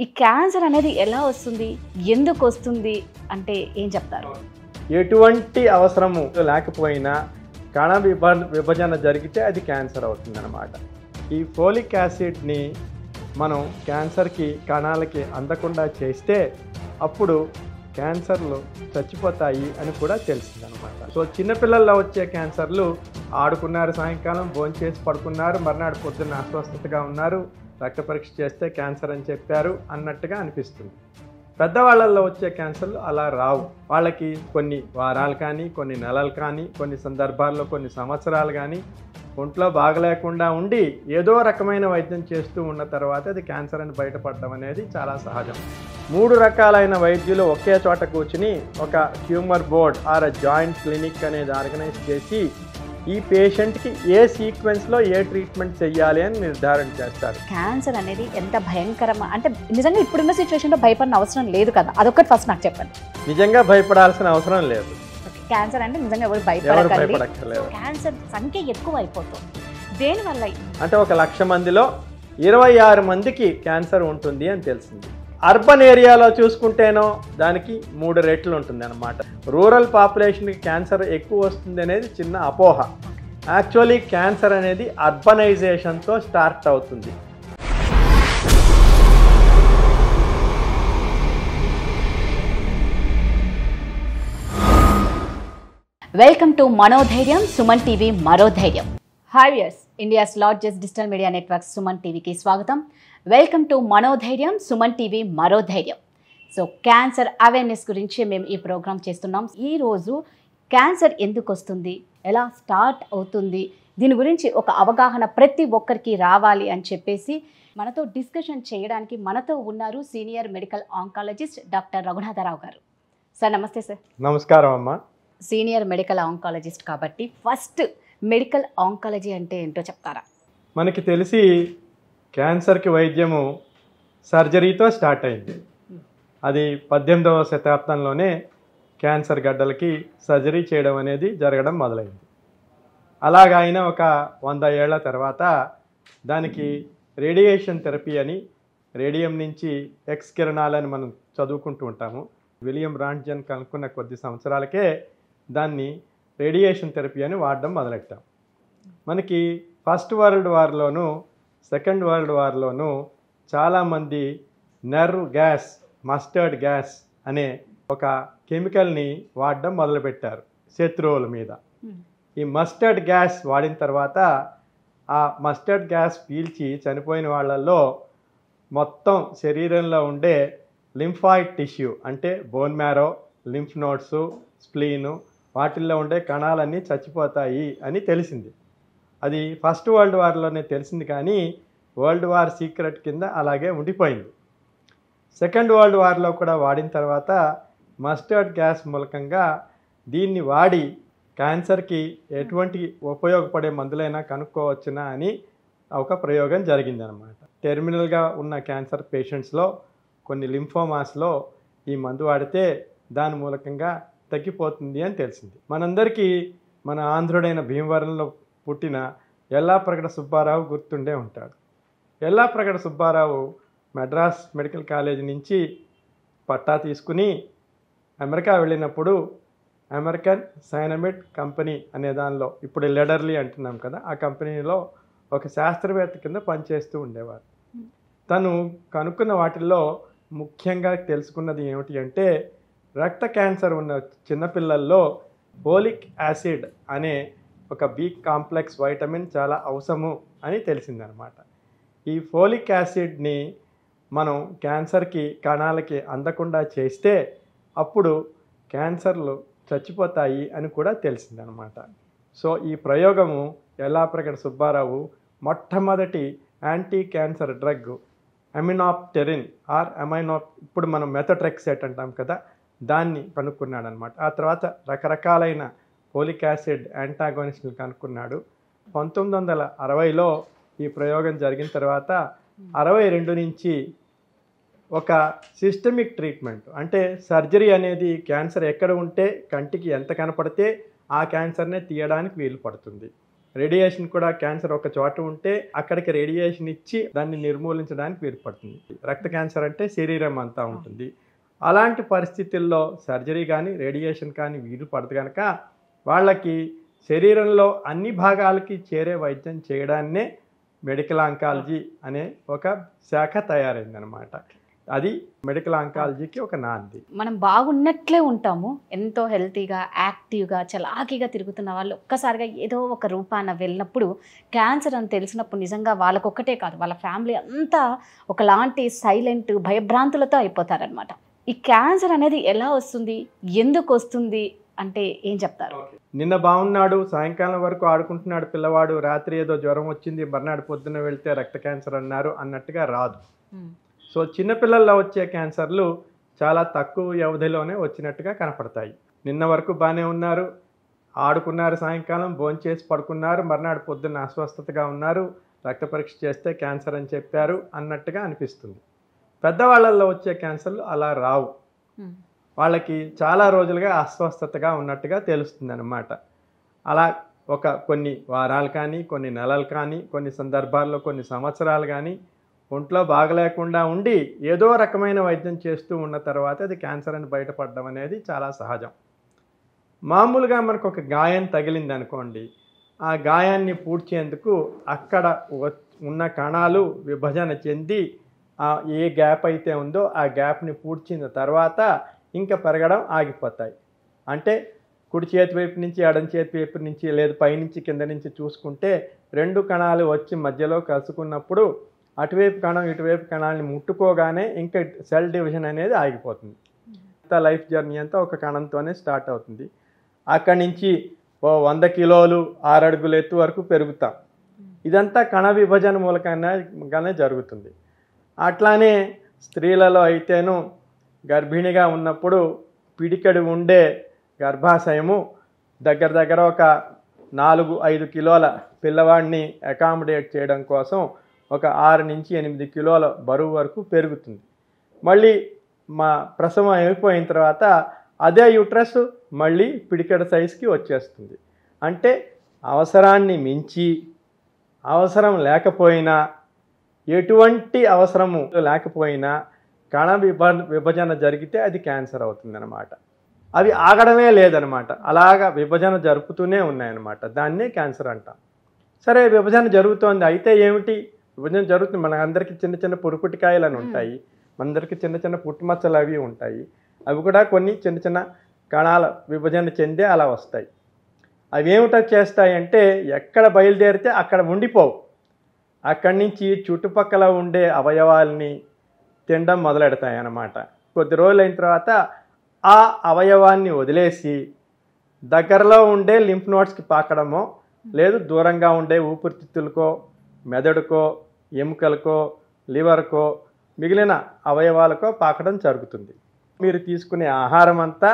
ఈ క్యాన్సర్ అనేది ఎలా వస్తుంది, ఎందుకు వస్తుంది అంటే ఏం చెప్తారు? ఎటువంటి అవసరము లేకపోయినా కణ విభజన జరిగితే అది క్యాన్సర్ అవుతుందన్నమాట. ఈ ఫోలిక్ యాసిడ్ని మనం క్యాన్సర్కి కణాలకి అందకుండా చేస్తే అప్పుడు క్యాన్సర్లు చచ్చిపోతాయి అని కూడా తెలిసిందనమాట. సో చిన్నపిల్లల్లో వచ్చే క్యాన్సర్లు ఆడుకున్నారు, సాయంకాలం భోంచేసి పడుకున్నారు, మర్నాడు పొద్దున్న అస్వస్థతగా ఉన్నారు, రక్త పరీక్ష చేస్తే క్యాన్సర్ అని చెప్పారు అన్నట్టుగా అనిపిస్తుంది. పెద్దవాళ్ళల్లో వచ్చే క్యాన్సర్లు అలా రావు. వాళ్ళకి కొన్ని వారాలు కానీ, కొన్ని నెలలు కానీ, కొన్ని సందర్భాల్లో కొన్ని సంవత్సరాలు కానీ ఒంట్లో బాగలేకుండా ఉండి ఏదో రకమైన వైద్యం చేస్తూ ఉన్న తర్వాత అది క్యాన్సర్ అని బయటపడడం అనేది చాలా సహజం. 3 రకాలైన వైద్యులు ఒకే చోట కూర్చుని ఒక tumour board or joint clinic అనేది ఆర్గనైజ్ చేసి ఈ పేషెంట్కి ఏ సీక్వెన్స్లో ఏ ట్రీట్మెంట్ చెయ్యాలి అని నిర్ధారణ చేస్తారు. క్యాన్సర్ అనేది ఎంత భయంకరమా అంటే నిజంగా ఇప్పుడున్న సిచ్యువేషన్లో భయపడిన అవసరం లేదు కదా, అదొకటి ఫస్ట్ నాకు చెప్పండి. నిజంగా భయపడాల్సిన అవసరం లేదు. క్యాన్సర్ అంటే నిజంగా ఎవరు భయపడక్కర్లేదు. క్యాన్సర్ సంఖ్య ఎక్కువ అయిపోతుంది. దేనివల్ల అంటే 1,00,000 మందిలో 26 మందికి క్యాన్సర్ ఉంటుంది అని తెలిసింది. అర్బన్ ఏరియాలో చూసుకుంటేనో దానికి 3 రెట్లు ఉంటుంది అన్నమాట. రూరల్ పాపులేషన్కి క్యాన్సర్ ఎక్కువ వస్తుంది అనేది చిన్న అపోహ. యాక్చువల్లీ క్యాన్సర్ అనేది అర్బనైజేషన్తో స్టార్ట్ అవుతుంది. వెల్కమ్ టు మనోధైర్యం, సుమన్ టీవీ మరో ధైర్యం. Hi viewers, India's largest digital media network Suman టీవీకి స్వాగతం. వెల్కమ్ టు మనోధైర్యం, సుమన్ టీవీ మరో ధైర్యం. సో క్యాన్సర్ అవేర్నెస్ గురించి మేము ఈ ప్రోగ్రామ్ చేస్తున్నాం. ఈరోజు క్యాన్సర్ ఎందుకు వస్తుంది, ఎలా స్టార్ట్ అవుతుంది, దీని గురించి ఒక అవగాహన ప్రతి ఒక్కరికి రావాలి అని చెప్పేసి మనతో డిస్కషన్ చేయడానికి మనతో ఉన్నారు senior medical oncologist doctor Raghunatha Rao గారు. సార్ నమస్తే. సార్ నమస్కారం అమ్మా. సీనియర్ మెడికల్ ఆంకాలజిస్ట్ కాబట్టి ఫస్ట్ మెడికల్ ఆంకాలజీ అంటే ఏంటో చెప్తారా? మనకి తెలిసి క్యాన్సర్కి వైద్యము సర్జరీతో స్టార్ట్ అయింది. అది 18వ శతాబ్దంలోనే క్యాన్సర్ గడ్డలకి సర్జరీ చేయడం అనేది జరగడం మొదలైంది. అలాగా అయినా ఒక 100 ఏళ్ల తర్వాత దానికి రేడియేషన్ థెరపీ అని, రేడియం నుంచి ఎక్స్ కిరణాలని మనం చదువుకుంటూ ఉంటాము. విలియం రాంట్జన్ కనుక్కున్న కొద్ది సంవత్సరాలకే దాన్ని రేడియేషన్ థెరపీ అని వాడడం మొదలెట్టాం. మనకి ఫస్ట్ వరల్డ్ వార్లోను, సెకండ్ వరల్డ్ వార్లోను చాలామంది నెర్వ్ గ్యాస్, మస్టర్డ్ గ్యాస్ అనే ఒక కెమికల్ని వాడడం మొదలుపెట్టారు శత్రువుల మీద. ఈ మస్టర్డ్ గ్యాస్ వాడిన తర్వాత ఆ మస్టర్డ్ గ్యాస్ పీల్చి చనిపోయిన వాళ్ళల్లో మొత్తం శరీరంలో ఉండే లింఫాయిడ్ టిష్యూ అంటే bone marrow, lymph nodes, spleen వాటిల్లో ఉండే కణాలన్నీ చచ్చిపోతాయి అని తెలిసింది. అది ఫస్ట్ వరల్డ్ వార్లోనే తెలిసింది, కానీ వరల్డ్ వార్ సీక్రెట్ కింద అలాగే ఉండిపోయింది. సెకండ్ వరల్డ్ వార్లో కూడా వాడిన తర్వాత మస్టర్డ్ గ్యాస్ మూలకంగా దీన్ని వాడి క్యాన్సర్కి ఎటువంటి ఉపయోగపడే మందులైనా కనుక్కోవచ్చునా అని ఒక ప్రయోగం జరిగిందనమాట. టెర్మినల్గా ఉన్న క్యాన్సర్ పేషెంట్స్లో కొన్ని లింఫోమాస్లో ఈ మందు వాడితే దాని మూలకంగా తగ్గిపోతుంది అని తెలిసింది. మనందరికీ మన ఆంధ్రుడైన భీమవరంలో పుట్టిన ఎల్లాప్రగడ సుబ్బారావు గుర్తుండే ఉంటాడు. ఎల్లాప్రగడ సుబ్బారావు మద్రాస్ మెడికల్ కాలేజీ నుంచి పట్టా తీసుకుని అమెరికా వెళ్ళినప్పుడు అమెరికన్ సైనమిడ్ కంపెనీ అనే దానిలో, ఇప్పుడు లెడర్లీ అంటున్నాం కదా, ఆ కంపెనీలో ఒక శాస్త్రవేత్త కింద పనిచేస్తూ ఉండేవారు. తను కనుక్కున్న వాటిల్లో ముఖ్యంగా తెలుసుకున్నది ఏమిటి అంటే రక్త క్యాన్సర్ ఉన్న చిన్నపిల్లల్లో ఫోలిక్ యాసిడ్ అనే ఒక బి కాంప్లెక్స్ వైటమిన్ చాలా అవసరము అని తెలిసిందనమాట. ఈ ఫోలిక్ యాసిడ్ని మనం క్యాన్సర్కి కణాలకి అందకుండా చేస్తే అప్పుడు క్యాన్సర్లు చచ్చిపోతాయి అని కూడా తెలిసిందనమాట. సో ఈ ప్రయోగము ఎల్లాప్రగడ సుబ్బారావు మొట్టమొదటి యాంటీ క్యాన్సర్ డ్రగ్ అమినాప్టెరిన్ ఆర్ ఇప్పుడు మనం మెథోట్రెక్సేట్ అంటాం కదా, దాన్ని కనుక్కున్నాడనమాట. ఆ తర్వాత రకరకాలైన ఫోలిక్ యాసిడ్ యాంటాగోనిస్ట్ని కనుక్కున్నాడు. 1960లో ఈ ప్రయోగం జరిగిన తర్వాత 62 నుంచి ఒక సిస్టమిక్ ట్రీట్మెంట్ అంటే సర్జరీ అనేది క్యాన్సర్ ఎక్కడ ఉంటే కంటికి ఎంత కనపడితే ఆ క్యాన్సర్నే తీయడానికి వీలు పడుతుంది. రేడియేషన్ కూడా క్యాన్సర్ ఒక చోట ఉంటే అక్కడికి రేడియేషన్ ఇచ్చి దాన్ని నిర్మూలించడానికి వీలుపడుతుంది. రక్త క్యాన్సర్ అంటే శరీరం అంతా ఉంటుంది. అలాంటి పరిస్థితుల్లో సర్జరీ కానీ రేడియేషన్ కానీ వీలు పడదు కనుక వాళ్ళకి శరీరంలో అన్ని భాగాలకి చేరే వైద్యం చేయడాన్నే మెడికల్ ఆంకాలజీ అనే ఒక శాఖ తయారైందనమాట. అది మెడికల్ ఆంకాలజీకి ఒక నాంది. మనం బాగున్నట్లే ఉంటాము, ఎంతో హెల్తీగా యాక్టివ్గా చలాకీగా తిరుగుతున్న వాళ్ళు ఒక్కసారిగా ఏదో ఒక రూపాన వెళ్ళినప్పుడు క్యాన్సర్ అని తెలిసినప్పుడు నిజంగా వాళ్ళకొక్కటే కాదు, వాళ్ళ ఫ్యామిలీ అంతా ఒకలాంటి సైలెంట్ భయభ్రాంతులతో అయిపోతారనమాట. ఈ క్యాన్సర్ అనేది ఎలా వస్తుంది, ఎందుకు వస్తుంది అంటే ఏం చెప్తారు? నిన్న బాగున్నాడు, సాయంకాలం వరకు ఆడుకుంటున్నాడు పిల్లవాడు, రాత్రి ఏదో జ్వరం వచ్చింది, మర్నాడు పొద్దున్న వెళ్తే రక్త క్యాన్సర్ అన్నారు అన్నట్టుగా రాదు. సో చిన్నపిల్లల్లో వచ్చే క్యాన్సర్లు చాలా తక్కువ వ్యవధిలోనే వచ్చినట్టుగా కనపడతాయి. నిన్న వరకు బాగానే ఉన్నారు, ఆడుకున్నారు, సాయంకాలం భోంచేసి పడుకున్నారు, మర్నాడు పొద్దున్న అస్వస్థతగా ఉన్నారు, రక్త పరీక్ష చేస్తే క్యాన్సర్ అని చెప్పారు అన్నట్టుగా అనిపిస్తుంది. పెద్దవాళ్ళల్లో వచ్చే క్యాన్సర్లు అలా రావు. వాళ్ళకి చాలా రోజులుగా అస్వస్థతగా ఉన్నట్టుగా తెలుస్తుంది అన్నమాట. అలా కొన్ని వారాలు కానీ, కొన్ని నెలలు కానీ, కొన్ని సందర్భాల్లో కొన్ని సంవత్సరాలు కానీ ఒంట్లో బాగలేకుండా ఉండి ఏదో రకమైన వైద్యం చేస్తూ ఉన్న తర్వాత అది క్యాన్సర్ అని బయటపడడం అనేది చాలా సహజం. మామూలుగా మనకు ఒక గాయం తగిలింది అనుకోండి, ఆ గాయాన్ని పూడ్చేందుకు అక్కడ ఉన్న కణాలు విభజన చెంది ఏ గ్యాప్ అయితే ఉందో ఆ గ్యాప్ని పూడ్చిన తర్వాత ఇంకా పెరగడం ఆగిపోతాయి. అంటే కుడి చేతి వైపు నుంచి ఎడం చేతి వైపు నుంచి లేదు పైనుంచి కింద నుంచి చూసుకుంటే 2 కణాలు వచ్చి మధ్యలో కలుసుకున్నప్పుడు అటువైపు కణం ఇటువైపు కణాలని ముట్టుకోగానే ఇంకా సెల్ డివిజన్ అనేది ఆగిపోతుంది. లైఫ్ జర్నీ అంతా ఒక కణంతోనే స్టార్ట్ అవుతుంది. అక్కడి నుంచి 100 కిలోలు 6 అడుగుల ఎత్తు వరకు పెరుగుతాం. ఇదంతా కణ విభజన మూలకంగానే జరుగుతుంది. అట్లానే స్త్రీలలో అయితేను గర్భిణిగా ఉన్నప్పుడు పిడికెడు ఉండే గర్భాశయము దగ్గర ఒక 4-5 కిలోల పిల్లవాడిని అకామిడేట్ చేయడం కోసం ఒక 6 నుంచి 8 కిలోల బరువు వరకు పెరుగుతుంది. మళ్ళీ ప్రసవం అయిపోయిన తర్వాత అదే యూట్రస్ మళ్ళీ పిడికెడ సైజుకి వచ్చేస్తుంది. అంటే అవసరాన్ని మించి అవసరం లేకపోయినా, ఎటువంటి అవసరము లేకపోయినా కణ విభజన జరిగితే అది క్యాన్సర్ అవుతుందన్నమాట. అవి ఆగడమే లేదనమాట, అలాగా విభజన జరుపుతూనే ఉన్నాయన్నమాట. దాన్నే క్యాన్సర్ అంటాం. సరే, విభజన జరుగుతోంది, అయితే ఏమిటి? విభజన జరుగుతుంది, మన అందరికీ చిన్న చిన్న పురుకుటికాయలు అని ఉంటాయి, మనందరికీ చిన్న చిన్న పుట్టుమచ్చలు అవి ఉంటాయి. అవి కూడా కొన్ని చిన్న చిన్న కణాల విభజన చెందే అలా వస్తాయి. అవి ఏమిటో చేస్తాయంటే ఎక్కడ బయలుదేరితే అక్కడ ఉండిపోవు. అక్కడి నుంచి చుట్టుపక్కల ఉండే అవయవాల్ని తినడం మొదలెడతాయి అన్నమాట. కొద్ది రోజులు అయిన తర్వాత ఆ అవయవాన్ని వదిలేసి దగ్గరలో ఉండే లింఫ్ నోడ్స్కి పాకడమో, లేదు దూరంగా ఉండే ఊపిరితిత్తులకో, మెదడుకో, ఎముకలకో, లివర్కో, మిగిలిన అవయవాలకో పాకడం జరుగుతుంది. మీరు తీసుకునే ఆహారం అంతా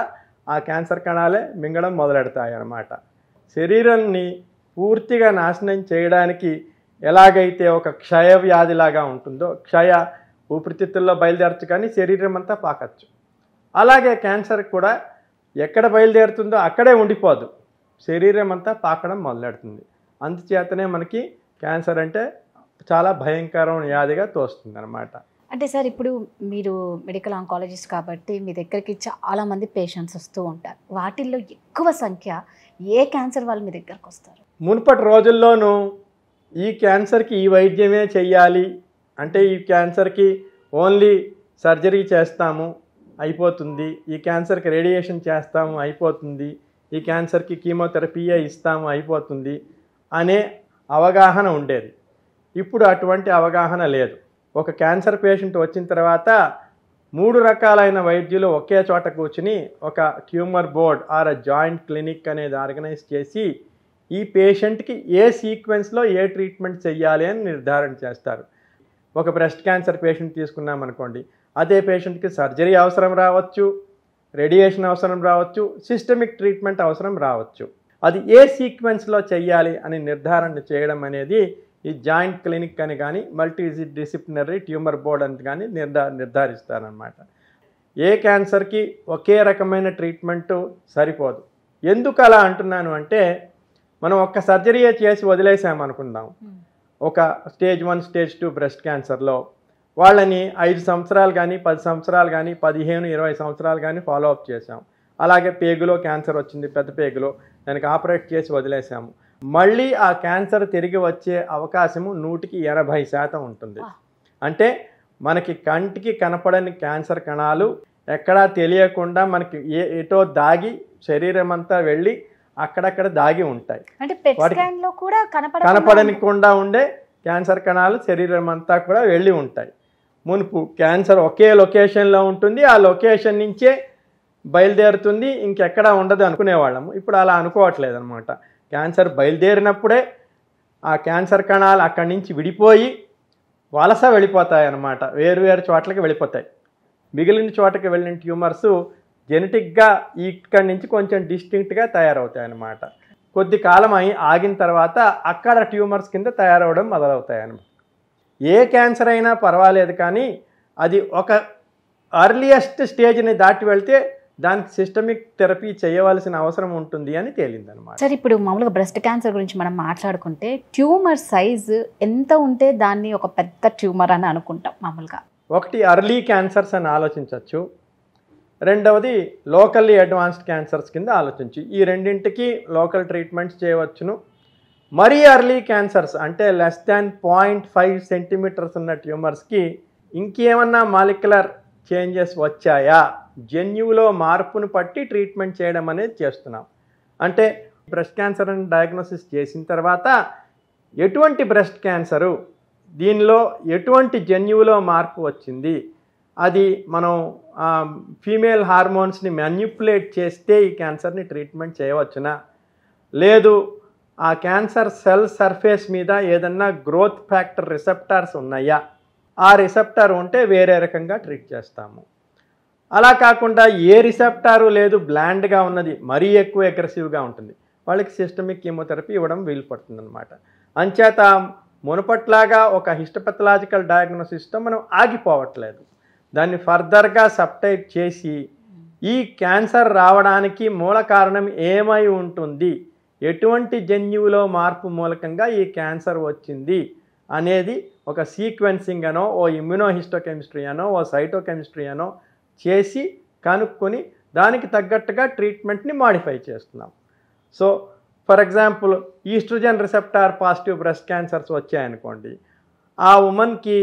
ఆ క్యాన్సర్ కణాలే మింగడం మొదలెడతాయి అన్నమాట. శరీరాన్ని పూర్తిగా నాశనం చేయడానికి ఎలాగైతే ఒక క్షయ వ్యాధిలాగా ఉంటుందో, క్షయ ఊపిరితిత్తుల్లో బయలుదేరచ్చు కానీ శరీరం అంతా పాకచ్చు, అలాగే క్యాన్సర్ కూడా ఎక్కడ బయలుదేరుతుందో అక్కడే ఉండిపోదు, శరీరం అంతా పాకడం మొదలెడుతుంది. అందుచేతనే మనకి క్యాన్సర్ అంటే చాలా భయంకరమైన వ్యాధిగా తోస్తుంది అనమాట. అంటే సార్, ఇప్పుడు మీరు మెడికల్ ఆంకాలజిస్ట్ కాబట్టి మీ దగ్గరికి చాలామంది పేషెంట్స్ వస్తూ ఉంటారు. వాటిల్లో ఎక్కువ సంఖ్య ఏ క్యాన్సర్ వాళ్ళు మీ దగ్గరకు వస్తారు? మునుపటి రోజుల్లోనూ ఈ క్యాన్సర్కి ఈ వైద్యమే చెయ్యాలి అంటే, ఈ క్యాన్సర్కి ఓన్లీ సర్జరీ చేస్తాము అయిపోతుంది, ఈ క్యాన్సర్కి రేడియేషన్ చేస్తాము అయిపోతుంది, ఈ క్యాన్సర్కి కీమోథెరపీయే ఇస్తాము అయిపోతుంది అనే అవగాహన ఉండేది. ఇప్పుడు అటువంటి అవగాహన లేదు. ఒక క్యాన్సర్ పేషెంట్ వచ్చిన తర్వాత 3 రకాలైన వైద్యులు ఒకే చోట కూర్చుని ఒక tumour board or joint clinic అనేది ఆర్గనైజ్ చేసి ఈ పేషెంట్కి ఏ సీక్వెన్స్లో ఏ ట్రీట్మెంట్ చెయ్యాలి అని నిర్ధారణ చేస్తారు. ఒక బ్రెస్ట్ క్యాన్సర్ పేషెంట్ తీసుకున్నాం అనుకోండి, అదే పేషెంట్కి సర్జరీ అవసరం రావచ్చు, రేడియేషన్ అవసరం రావచ్చు, సిస్టమిక్ ట్రీట్మెంట్ అవసరం రావచ్చు. అది ఏ సీక్వెన్స్లో చెయ్యాలి అని నిర్ధారణ చేయడం అనేది ఈ జాయింట్ క్లినిక్ అని కానీ మల్టీ డిసిప్లినరీ ట్యూమర్ బోర్డ్ అని కానీ నిర్ధారిస్తారనమాట. ఏ క్యాన్సర్కి ఒకే రకమైన ట్రీట్మెంటు సరిపోదు. ఎందుకు అలా అంటున్నాను అంటే, మనం ఒక్క సర్జరీ చేసి వదిలేసాం అనుకుందాం. ఒక స్టేజ్ 1 స్టేజ్ 2 బ్రెస్ట్ క్యాన్సర్లో వాళ్ళని 5 సంవత్సరాలు కానీ 10 సంవత్సరాలు కానీ 15-20 సంవత్సరాలు కానీ ఫాలో అప్ చేసాం. అలాగే పేగులో క్యాన్సర్ వచ్చింది, పెద్ద పేగులో, దానికి ఆపరేట్ చేసి వదిలేసాము. మళ్ళీ ఆ క్యాన్సర్ తిరిగి వచ్చే అవకాశము 100% ఉంటుంది. అంటే మనకి కంటికి కనపడని క్యాన్సర్ కణాలు ఎక్కడా తెలియకుండా మనకి ఎటో దాగి శరీరం అంతా వెళ్ళి అక్కడక్కడ దాగి ఉంటాయి. కనపడనికుండా ఉండే క్యాన్సర్ కణాలు శరీరం అంతా కూడా వెళ్ళి ఉంటాయి. మునుపు క్యాన్సర్ ఒకే లొకేషన్లో ఉంటుంది, ఆ లొకేషన్ నుంచే బయలుదేరుతుంది, ఇంకెక్కడా ఉండదు అనుకునేవాళ్ళము. ఇప్పుడు అలా అనుకోవట్లేదు అనమాట. క్యాన్సర్ బయలుదేరినప్పుడే ఆ క్యాన్సర్ కణాలు అక్కడి నుంచి విడిపోయి వలస వెళ్ళిపోతాయి అన్నమాట. వేరు చోట్లకి వెళ్ళిపోతాయి. మిగిలిన చోటకి వెళ్ళిన ట్యూమర్స్ జెనెటిక్గా ఇక్కడి నుంచి కొంచెం డిస్టింక్ట్గా తయారవుతాయి అన్నమాట. కొద్ది కాలం ఆగిన తర్వాత అక్కడ ట్యూమర్స్ కింద తయారవడం మొదలవుతాయి అన్నమాట. ఏ క్యాన్సర్ అయినా పర్వాలేదు, కానీ అది ఒక అర్లియస్ట్ స్టేజ్ని దాటి వెళ్తే దానికి సిస్టమిక్ థెరపీ చేయవలసిన అవసరం ఉంటుంది అని తేలింది అనమాట. సార్, ఇప్పుడు మామూలుగా బ్రెస్ట్ క్యాన్సర్ గురించి మనం మాట్లాడుకుంటే ట్యూమర్ సైజు ఎంత ఉంటే దాన్ని ఒక పెద్ద ట్యూమర్ అని అనుకుంటాం మామూలుగా? ఒకటి అర్లీ క్యాన్సర్స్ అని ఆలోచించవచ్చు, రెండవది లోకల్లీ అడ్వాన్స్డ్ క్యాన్సర్స్ కింద ఆలోచించి ఈ రెండింటికి లోకల్ ట్రీట్మెంట్స్ చేయవచ్చును. మరీ అర్లీ క్యాన్సర్స్ అంటే లెస్ దాన్ 0.5 సెంటీమీటర్స్ ఉన్న ట్యూమర్స్కి ఇంకేమన్నా మాలిక్యులర్ చేంజెస్ వచ్చాయా, జన్యువులో మార్పును పట్టి ట్రీట్మెంట్ చేయడం అనేది చేస్తున్నాం. అంటే బ్రెస్ట్ క్యాన్సర్ అని డయాగ్నోసిస్ చేసిన తర్వాత ఎటువంటి బ్రెస్ట్ క్యాన్సరు, దీనిలో ఎటువంటి జన్యువులో మార్పు వచ్చింది, అది మనం ఫీమేల్ హార్మోన్స్ని మ్యానిపులేట్ చేస్తే ఈ క్యాన్సర్ని ట్రీట్మెంట్ చేయవచ్చునా, లేదు ఆ క్యాన్సర్ సెల్ సర్ఫేస్ మీద ఏదన్నా గ్రోత్ ఫ్యాక్టర్ రిసెప్టార్స్ ఉన్నాయా, ఆ రిసెప్టార్ ఉంటే వేరే రకంగా ట్రీట్ చేస్తాము. అలా కాకుండా ఏ రిసెప్టారు లేదు, బ్లాండ్గా ఉన్నది, మరీ ఎక్కువ అగ్రెసివ్గా ఉంటుంది, వాళ్ళకి సిస్టమిక్ కీమోథెరపీ ఇవ్వడం వీలు పడుతుంది అనమాట. అంచేత మునుపట్లాగా ఒక హిస్టోపెథలాజికల్ డయాగ్నోసిస్తో మనం ఆగిపోవట్లేదు. దాన్ని ఫర్దర్గా సబ్టైప్ చేసి ఈ క్యాన్సర్ రావడానికి మూల కారణం ఏమై ఉంటుంది, ఎటువంటి జన్యువులో మార్పు మూలకంగా ఈ క్యాన్సర్ వచ్చింది అనేది ఒక సీక్వెన్సింగ్ అనో, ఓ ఇమ్యునోహిస్టోకెమిస్ట్రీ అనో, ఓ సైటోకెమిస్ట్రీ అనో చేసి కనుక్కొని దానికి తగ్గట్టుగా ట్రీట్మెంట్ని మాడిఫై చేస్తున్నాం. So for example oestrogen receptor positive breast cancers వచ్చాయనుకోండి, ఆ ఉమెన్కి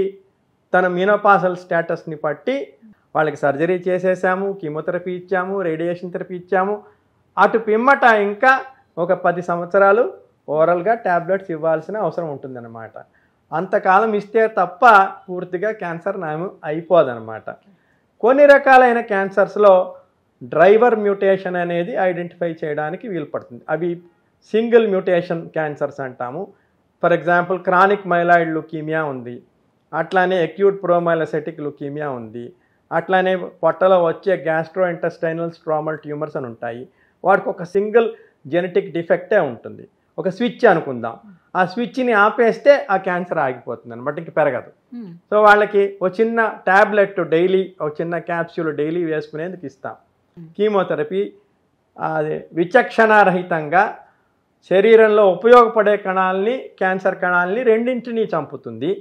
తన మీనోపాసల్ స్టేటస్ని బట్టి వాళ్ళకి సర్జరీ చేసేసాము, కీమోథెరపీ ఇచ్చాము, రేడియేషన్ థెరపీ ఇచ్చాము, అటు పిమ్మట ఇంకా ఒక 10 సంవత్సరాలు ఓరల్గా ట్యాబ్లెట్స్ ఇవ్వాల్సిన అవసరం ఉంటుందన్నమాట. అంతకాలం ఇస్తే తప్ప పూర్తిగా క్యాన్సర్ నయం అయిపోదన్నమాట. కొన్ని రకాలైన క్యాన్సర్స్లో డ్రైవర్ మ్యూటేషన్ అనేది ఐడెంటిఫై చేయడానికి వీలు పడుతుంది. అవి సింగిల్ మ్యూటేషన్ క్యాన్సర్స్ అంటాము. For example chronic myeloid leukaemia ఉంది, అట్లానే అక్యూట్ ప్రోమైలోసైటిక్ లుకీమియా ఉంది, అట్లానే పొట్టలో వచ్చే గ్యాస్ట్రో ఇంటెస్టైనల్ స్ట్రోమల్ ట్యూమర్స్ అని ఉంటాయి. వాటికి ఒక సింగిల్ జెనెటిక్ డిఫెక్టే ఉంటుంది. ఒక స్విచ్ అనుకుందాం, ఆ స్విచ్ని ఆపేస్తే ఆ క్యాన్సర్ ఆగిపోతుంది అనమాట, ఇంక పెరగదు. సో వాళ్ళకి ఒక చిన్న ట్యాబ్లెట్ డైలీ, ఒక చిన్న క్యాప్సూల్ డైలీ వేసుకునేందుకు ఇస్తాం. కీమోథెరపీ అది విచక్షణారహితంగా శరీరంలో ఉపయోగపడే కణాలని, క్యాన్సర్ కణాలని రెండింటినీ చంపుతుంది.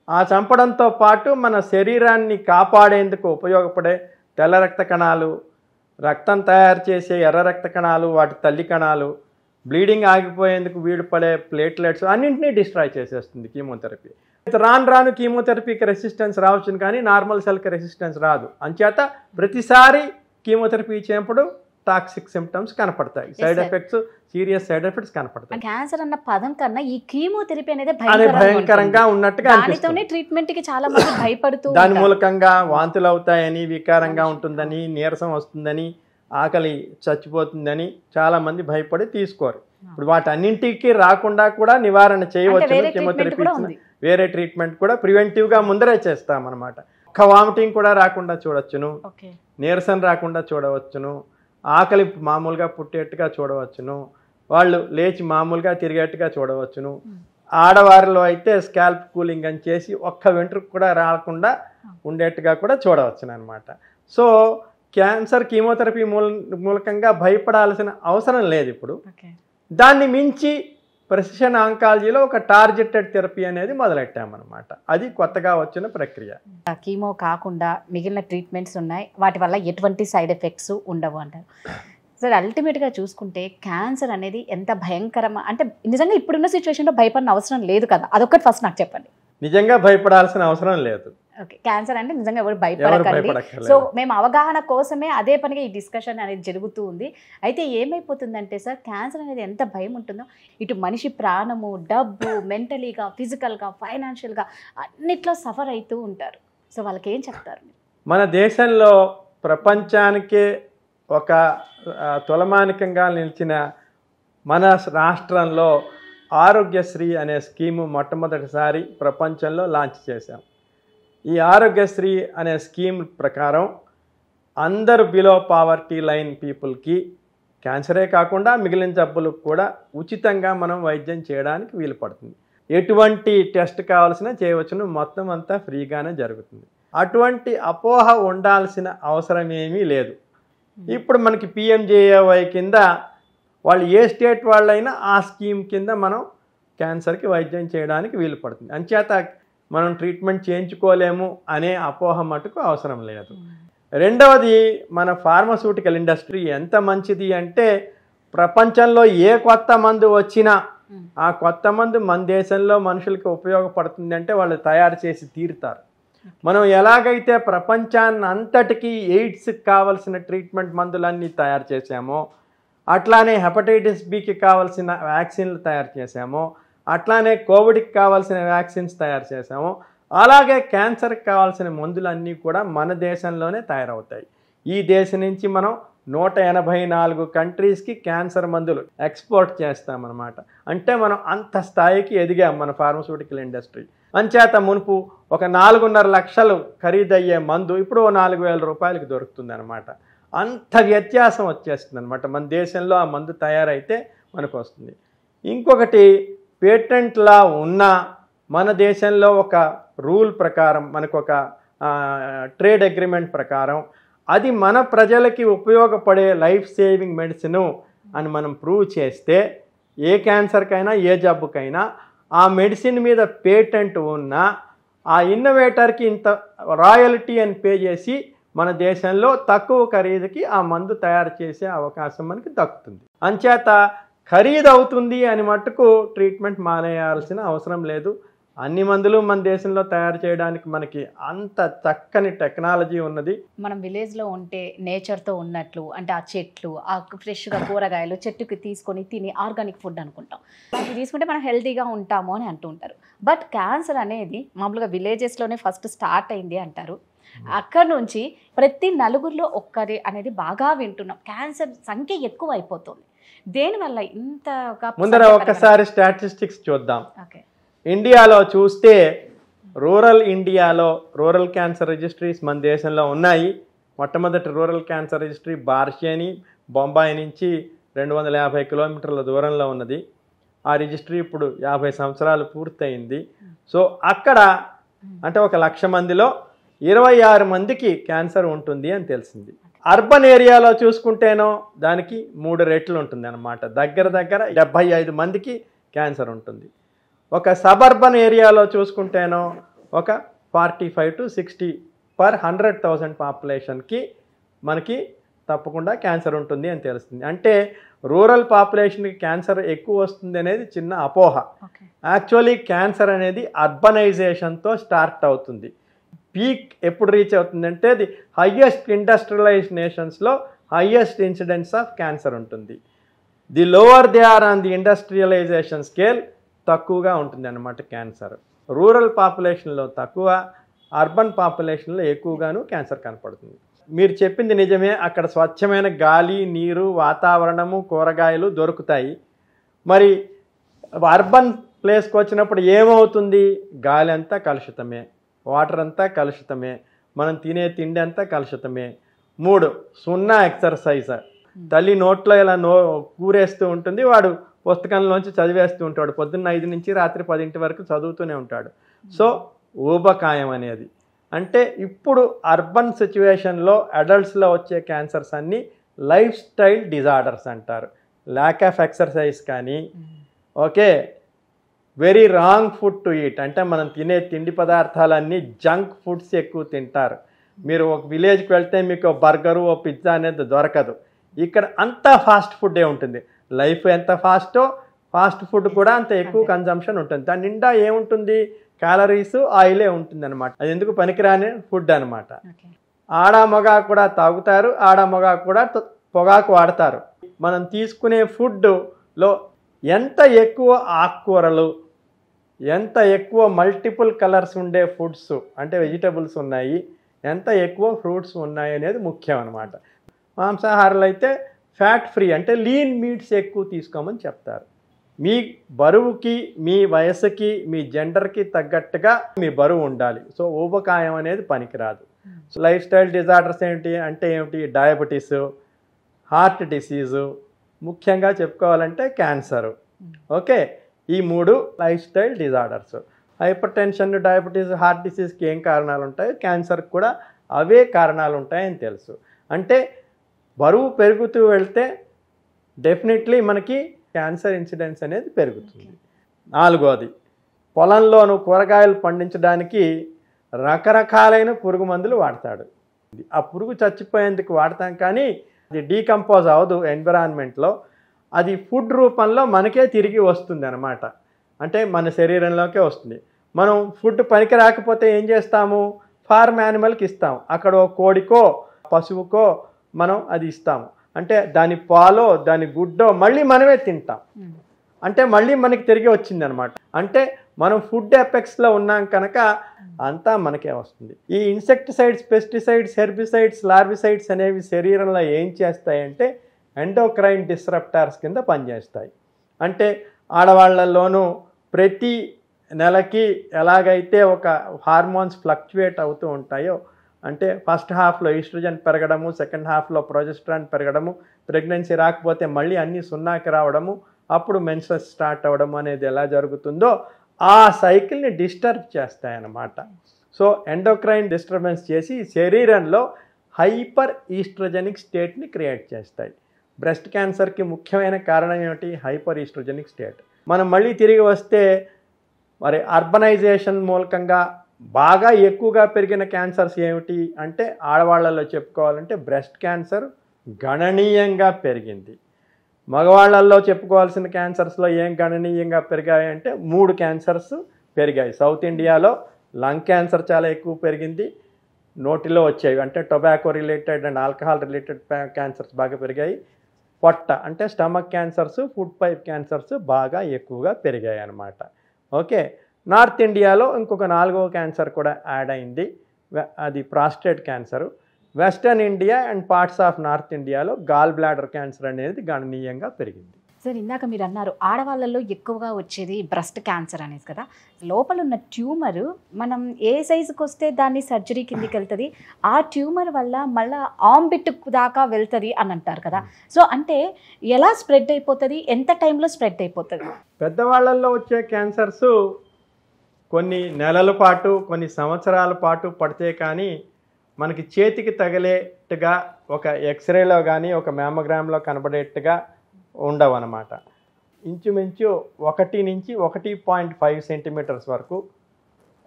ఆ చంపడంతో పాటు మన శరీరాన్ని కాపాడేందుకు ఉపయోగపడే తెల్ల రక్త కణాలు, రక్తం తయారు చేసే ఎర్ర రక్త కణాలు, వాటి తల్లి కణాలు, బ్లీడింగ్ ఆగిపోయేందుకు వీడుపడే ప్లేట్లెట్స్ అన్నింటినీ డిస్ట్రాయ్ చేసేస్తుంది కీమోథెరపీ. రాను కీమోథెరపీకి రెసిస్టెన్స్ రావచ్చు, కానీ నార్మల్ సెల్కి రెసిస్టెన్స్ రాదు. అంచేత ప్రతిసారి కీమోథెరపీ ఇచ్చినప్పుడు టాక్సిక్ సిమ్టమ్స్ కనపడతాయి, side effects, serious side effects కనపడతాయి. క్యాన్సర్ అన్న పదం కన్నా ఈ కీమోథెరపీ అనేది భయంకరంగా ఉన్నట్టుగా దానితోనే ట్రీట్మెంట్ కి చాలా మంది భయపడుతూ, దాని మూలకంగా వాంతులు అవుతాయని, వికారంగా ఉంటుందని, నీరసం వస్తుందని, ఆకలి చచ్చిపోతుందని చాలా మంది భయపడి తీసుకోరు. ఇప్పుడు వాటన్నింటికి రాకుండా కూడా నివారణ చేయవచ్చు. కీమోథెరపీ వేరే ట్రీట్మెంట్ కూడా ప్రివెంటివ్గా ముందరే చేస్తామన్నమాట. ఒక్క వామిటింగ్ కూడా రాకుండా చూడొచ్చును, నీరసం రాకుండా చూడవచ్చును, ఆకలి మామూలుగా పుట్టేట్టుగా చూడవచ్చును, వాళ్ళు లేచి మామూలుగా తిరిగేట్టుగా చూడవచ్చును. ఆడవారిలో అయితే స్కాల్ప్ కూలింగ్ అని చేసి ఒక్క వెంట్రుకు కూడా రాకుండా ఉండేట్టుగా కూడా చూడవచ్చును అనమాట. సో క్యాన్సర్ కీమోథెరపీ మూలకంగా భయపడాల్సిన అవసరం లేదు ఇప్పుడు. దాన్ని మించి ప్రెసిషన్ ఆంకాలజీలో ఒక టార్గెటెడ్ థెరపీ అనేది మొదలెట్టామన్నమాట. అది కొత్తగా వచ్చిన ప్రక్రియ. కీమో కాకుండా మిగిలిన ట్రీట్మెంట్స్ ఉన్నాయి, వాటి వల్ల ఎటువంటి సైడ్ ఎఫెక్ట్స్ ఉండవు అంటారు. సార్ అల్టిమేట్గా చూసుకుంటే క్యాన్సర్ అనేది ఎంత భయంకరమా, అంటే నిజంగా ఇప్పుడున్న సిచ్యువేషన్లో భయపడిన అవసరం లేదు కదా, అదొక్కటి ఫస్ట్ నాకు చెప్పండి. నిజంగా భయపడాల్సిన అవసరం లేదు. ఓకే, క్యాన్సర్ అంటే నిజంగా ఎవరు భయపడకండి. సో మేము అవగాహన కోసమే అదే పనిగా ఈ డిస్కషన్ అనేది జరుగుతూ ఉంది. అయితే ఏమైపోతుందంటే సార్, క్యాన్సర్ అనేది ఎంత భయం ఉంటుందో, ఇటు మనిషి ప్రాణము, డబ్బు, మెంటలీగా, ఫిజికల్గా, ఫైనాన్షియల్గా అన్నిట్లో సఫర్ అవుతూ ఉంటారు. సో వాళ్ళకి ఏం చెప్తారు? మన దేశంలో ప్రపంచానికే ఒక తులమానికంగా నిలిచిన మన రాష్ట్రంలో ఆరోగ్యశ్రీ అనే స్కీము మొట్టమొదటిసారి ప్రపంచంలో లాంచ్ చేశాం. ఈ ఆరోగ్యశ్రీ అనే స్కీమ్ ప్రకారం అందరు బిలో పావర్టీ లైన్ పీపుల్కి క్యాన్సరే కాకుండా మిగిలిన జబ్బులకు కూడా ఉచితంగా మనం వైద్యం చేయడానికి వీలు పడుతుంది. ఎటువంటి టెస్ట్ కావాల్సిన చేయవచ్చును, మొత్తం అంతా ఫ్రీగానే జరుగుతుంది. అటువంటి అపోహ ఉండాల్సిన అవసరం ఏమీ లేదు. ఇప్పుడు మనకి పిఎంజేఏవై కింద వాళ్ళు ఏ స్టేట్ వాళ్ళైనా ఆ స్కీమ్ కింద మనం క్యాన్సర్కి వైద్యం చేయడానికి వీలు పడుతుంది. అంచేత మనం ట్రీట్మెంట్ చేయించుకోలేము అనే అపోహ మటుకు అవసరం లేదు. రెండవది, మన ఫార్మస్యూటికల్ ఇండస్ట్రీ ఎంత మంచిది అంటే, ప్రపంచంలో ఏ కొత్త మందు వచ్చినా ఆ కొత్త మందు మన దేశంలో మనుషులకి ఉపయోగపడుతుంది అంటే వాళ్ళు తయారు చేసి తీరుతారు. మనం ఎలాగైతే ప్రపంచాన్ని అంతటికీ ఎయిడ్స్కి కావాల్సిన ట్రీట్మెంట్ మందులన్నీ తయారు చేసామో, అట్లానే హెపటైటిస్ బికి కావాల్సిన వ్యాక్సిన్లు తయారు చేసామో, అట్లానే కోవిడ్కి కావాల్సిన వ్యాక్సిన్స్ తయారు చేసామో, అలాగే క్యాన్సర్కి కావాల్సిన మందులన్నీ కూడా మన దేశంలోనే తయారవుతాయి. ఈ దేశం నుంచి మనం 184 కంట్రీస్కి క్యాన్సర్ మందులు ఎక్స్పోర్ట్ చేస్తామన్నమాట. అంటే మనం అంత స్థాయికి ఎదిగాం మన ఫార్మస్యూటికల్ ఇండస్ట్రీ. అంచేత మునుపు ఒక 4.5 లక్షలు ఖరీదయ్యే మందు ఇప్పుడు 4,000 రూపాయలకి దొరుకుతుంది అనమాట. అంత వ్యత్యాసం వచ్చేస్తుంది అనమాట. మన దేశంలో ఆ మందు తయారైతే మనకు వస్తుంది. ఇంకొకటి, పేటెంట్లా ఉన్న మన దేశంలో ఒక రూల్ ప్రకారం, మనకు ఒక ట్రేడ్ అగ్రిమెంట్ ప్రకారం అది మన ప్రజలకి ఉపయోగపడే లైఫ్ సేవింగ్ మెడిసిను అని మనం ప్రూవ్ చేస్తే, ఏ క్యాన్సర్కైనా ఏ జబ్బుకైనా ఆ మెడిసిన్ మీద పేటెంట్ ఉన్న ఆ ఇన్నోవేటర్కి ఇంత రాయల్టీ అని పే చేసి మన దేశంలో తక్కువ ఖరీదుకి ఆ మందు తయారు చేసే అవకాశం మనకి దక్కుతుంది. అంచేత ఖరీదు అవుతుంది అని మట్టుకు ట్రీట్మెంట్ మానేయాల్సిన అవసరం లేదు. అన్ని మందులు మన దేశంలో తయారు చేయడానికి మనకి అంత చక్కని టెక్నాలజీ ఉన్నది. మనం విలేజ్లో ఉంటే నేచర్తో ఉన్నట్లు, అంటే ఆ చెట్లు, ఆ ఫ్రెష్గా కూరగాయలు చెట్టుకి తీసుకొని తిని ఆర్గానిక్ ఫుడ్ అనుకుంటాం. అది తీసుకుంటే మనం హెల్తీగా ఉంటాము అని అంటూ ఉంటారు. బట్ క్యాన్సర్ అనేది మామూలుగా విలేజెస్లోనే ఫస్ట్ స్టార్ట్ అయింది అంటారు. అక్కడ నుంచి ప్రతి నలుగురిలో ఒక్కరి అనేది బాగా వింటున్నాం. క్యాన్సర్ సంఖ్య ఎక్కువ అయిపోతుంది. దేనివల్ల ఇంతగా? ముందర ఒక్కసారి స్టాటిస్టిక్స్ చూద్దాం. ఓకే, ఇండియాలో చూస్తే రూరల్ క్యాన్సర్ రిజిస్ట్రీస్ మన దేశంలో ఉన్నాయి. మొట్టమొదటి రూరల్ క్యాన్సర్ రిజిస్ట్రీ బార్షేని, బొంబాయి నుంచి 250 కిలోమీటర్ల దూరంలో ఉన్నది. ఆ రిజిస్ట్రీ ఇప్పుడు 50 సంవత్సరాలు పూర్తయింది. సో అక్కడ అంటే 1,00,000 మందిలో 26 మందికి క్యాన్సర్ ఉంటుంది అని తెలిసింది. అర్బన్ ఏరియాలో చూసుకుంటేనో దానికి 3 రెట్లు ఉంటుంది అన్నమాట. దగ్గర 75 మందికి క్యాన్సర్ ఉంటుంది. ఒక సబర్బన్ ఏరియాలో చూసుకుంటేనో ఒక 45 to 60 పర్ 100,000 పాపులేషన్కి మనకి తప్పకుండా క్యాన్సర్ ఉంటుంది అని తెలుస్తుంది. అంటే రూరల్ పాపులేషన్కి క్యాన్సర్ ఎక్కువ వస్తుంది అనేది చిన్న అపోహ. యాక్చువల్లీ క్యాన్సర్ అనేది అర్బనైజేషన్తో స్టార్ట్ అవుతుంది. పీక్ ఎప్పుడు రీచ్ అవుతుందంటే అది హయ్యెస్ట్ ఇండస్ట్రియలైజ్డ్ నేషన్స్లో హయ్యెస్ట్ ఇన్సిడెన్స్ ఆఫ్ క్యాన్సర్ ఉంటుంది. The lower they are on the industrialisation scale తక్కువగా ఉంటుంది అన్నమాట క్యాన్సర్. రూరల్ పాపులేషన్లో తక్కువ, అర్బన్ పాపులేషన్లో ఎక్కువగాను క్యాన్సర్ కనపడుతుంది. మీరు చెప్పింది నిజమే. అక్కడ స్వచ్ఛమైన గాలి, నీరు, వాతావరణము, కూరగాయలు దొరుకుతాయి. మరి అర్బన్ ప్లేస్కి వచ్చినప్పుడు ఏమవుతుంది? గాలి అంతా కలుషితమే, వాటర్ అంతా కలుషితమే, మనం తినే తిండి అంతా కలుషితమే. 3, సున్నా ఎక్సర్సైజ్. తల్లి నోట్లో ఇలా కూరేస్తూ ఉంటుంది, వాడు పుస్తకంలోంచి చదివేస్తూ ఉంటాడు. పొద్దున్న 5 నుంచి రాత్రి 10 వరకు చదువుతూనే ఉంటాడు. సో ఊబకాయం అనేది అంటే ఇప్పుడు అర్బన్ సిచ్యువేషన్లో అడల్ట్స్లో వచ్చే క్యాన్సర్స్ అన్నీ లైఫ్ స్టైల్ డిజార్డర్స్ అంటారు. ల్యాక్ ఆఫ్ ఎక్సర్సైజ్ కానీ, okay, very wrong food to eat, అంటే మనం తినే తిండి పదార్థాలన్నీ జంక్ ఫుడ్స్ ఎక్కువ తింటారు. మీరు ఒక విలేజ్కి వెళ్తే మీకు బర్గరు ఓ పిజ్జా అనేది దొరకదు. ఇక్కడ అంతా ఫాస్ట్ ఫుడ్డే ఉంటుంది. లైఫ్ ఎంత ఫాస్ట్ ఫుడ్ కూడా అంత ఎక్కువ కన్జంప్షన్ ఉంటుంది. దాని నిండా ఏముంటుంది, క్యాలరీస్, ఆయిలే ఉంటుంది అనమాట. అది ఎందుకు పనికిరాని ఫుడ్ అనమాట. ఆడ మగ కూడా తాగుతారు, ఆడ మగ కూడా పొగాకు వాడతారు. మనం తీసుకునే ఫుడ్లో ఎంత ఎక్కువ ఆకుకూరలు, ఎంత ఎక్కువ మల్టిపుల్ కలర్స్ ఉండే ఫుడ్స్ అంటే వెజిటబుల్స్ ఉన్నాయి, ఎంత ఎక్కువ ఫ్రూట్స్ ఉన్నాయి అనేది ముఖ్యం అనమాట. మాంసాహారాలు అయితే ఫ్యాట్ ఫ్రీ అంటే లీన్ మీట్స్ ఎక్కువ తీసుకోమని చెప్తారు. మీ బరువుకి, మీ వయసుకి, మీ జెండర్కి తగ్గట్టుగా మీ బరువు ఉండాలి. సో ఊబకాయం అనేది పనికిరాదు. సో లైఫ్ స్టైల్ డిజార్డర్స్ ఏమిటి, డయాబెటీసు, హార్ట్ డిసీజు, ముఖ్యంగా చెప్పుకోవాలంటే క్యాన్సరు. ఓకే, ఈ 3 lifestyle disorders. Hypertension, diabetes, heart డిసీజ్కి ఏం కారణాలు ఉంటాయి, క్యాన్సర్కి కూడా అవే కారణాలు ఉంటాయని తెలుసు. అంటే బరువు పెరుగుతూ వెళ్తే డెఫినెట్లీ మనకి క్యాన్సర్ ఇన్సిడెన్స్ అనేది పెరుగుతుంది. 4వది, పొలంలోను కూరగాయలు పండించడానికి రకరకాలైన పురుగు మందులు వాడతాడు. ఆ పురుగు చచ్చిపోయేందుకు వాడతాం, కానీ అది డీకంపోజ్ అవ్వదు ఎన్విరాన్మెంట్లో. అది ఫుడ్ రూపంలో మనకే తిరిగి వస్తుంది అన్నమాట. అంటే మన శరీరంలోకే వస్తుంది. మనం ఫుడ్ పనికి రాకపోతే ఏం చేస్తాము, ఫార్మ్ యానిమల్కి ఇస్తాం. అక్కడ ఓ కోడికో పశువుకో మనం అది ఇస్తాము. అంటే దాని పాలో దాని గుడ్డో మళ్ళీ మనమే తింటాం. అంటే మళ్ళీ మనకి తిరిగి వచ్చింది అనమాట. అంటే మనం ఫుడ్ ఎఫెక్ట్స్లో ఉన్నాం కనుక అంతా మనకే వస్తుంది. ఈ ఇన్సెక్టిసైడ్స్, పెస్టిసైడ్స్, హెర్బిసైడ్స్, లార్విసైడ్స్ అనేవి శరీరంలో ఏం చేస్తాయంటే ఎండోక్రైన్ డిస్రప్టార్స్ కింద పనిచేస్తాయి. అంటే ఆడవాళ్లలోనూ ప్రతి నెలకి ఎలాగైతే ఒక హార్మోన్స్ ఫ్లక్చువేట్ అవుతూ ఉంటాయో, అంటే ఫస్ట్ హాఫ్లో ఈస్ట్రోజన్ పెరగడము, సెకండ్ హాఫ్లో ప్రొజెస్ట్రాన్ పెరగడము, ప్రెగ్నెన్సీ రాకపోతే మళ్ళీ అన్నీ సున్నాకి రావడము, అప్పుడు మెన్సెస్ స్టార్ట్ అవ్వడము అనేది ఎలా జరుగుతుందో ఆ సైకిల్ని డిస్టర్బ్ చేస్తాయన్నమాట. సో ఎండోక్రైన్ డిస్టర్బెన్స్ చేసి శరీరంలో హైపర్ ఈస్ట్రోజెనిక్ స్టేట్ని క్రియేట్ చేస్తాయి. బ్రెస్ట్ క్యాన్సర్కి ముఖ్యమైన కారణం ఏమిటి, హైపర్ ఈస్ట్రోజెనిక్ స్టేట్. మనం మళ్ళీ తిరిగి వస్తే మరి అర్బనైజేషన్ మూలకంగా బాగా ఎక్కువగా పెరిగిన క్యాన్సర్స్ ఏమిటి అంటే ఆడవాళ్ళలో చెప్పుకోవాలంటే బ్రెస్ట్ క్యాన్సర్ గణనీయంగా పెరిగింది. మగవాళ్ళల్లో చెప్పుకోవాల్సిన క్యాన్సర్స్లో ఏం గణనీయంగా పెరిగాయి అంటే 3 క్యాన్సర్స్ పెరిగాయి. సౌత్ ఇండియాలో లంగ్ క్యాన్సర్ చాలా ఎక్కువ పెరిగింది, నోటిలో వచ్చేవి అంటే tobacco related and alcohol related cancers బాగా పెరిగాయి. పొట్ట అంటే stomach cancers, food pipe cancers బాగా ఎక్కువగా పెరిగాయి అన్నమాట. ఓకే, నార్త్ ఇండియాలో ఇంకొక 4వ క్యాన్సర్ కూడా యాడ్ అయింది, అది prostate cancer. Western India and parts of north ఇండియాలో గాల్ బ్లాడర్ క్యాన్సర్ అనేది గణనీయంగా పెరిగింది. సార్, ఇందాక మీరు అన్నారు ఆడవాళ్ళల్లో ఎక్కువగా వచ్చేది బ్రెస్ట్ క్యాన్సర్ అనేది కదా. లోపల ఉన్న ట్యూమర్ మనం ఏ సైజుకి వస్తే దాన్ని సర్జరీ కిందికి వెళ్తుంది, ఆ ట్యూమర్ వల్ల మళ్ళీ ఆంబిట్ దాకా వెళ్తుంది అని అంటారు కదా. సో అంటే ఎలా స్ప్రెడ్ అయిపోతుంది, ఎంత టైంలో స్ప్రెడ్ అయిపోతుంది? పెద్దవాళ్ళల్లో వచ్చే క్యాన్సర్స్ కొన్ని నెలల పాటు, కొన్ని సంవత్సరాల పాటు పడితే కానీ మనకి చేతికి తగిలేట్టుగా ఒక ఎక్స్రేలో కానీ ఒక మ్యామోగ్రామ్లో కనబడేట్టుగా ఉండవు అన్నమాట. ఇంచుమించు 1 నుంచి 1.5 సెంటీమీటర్స్ వరకు.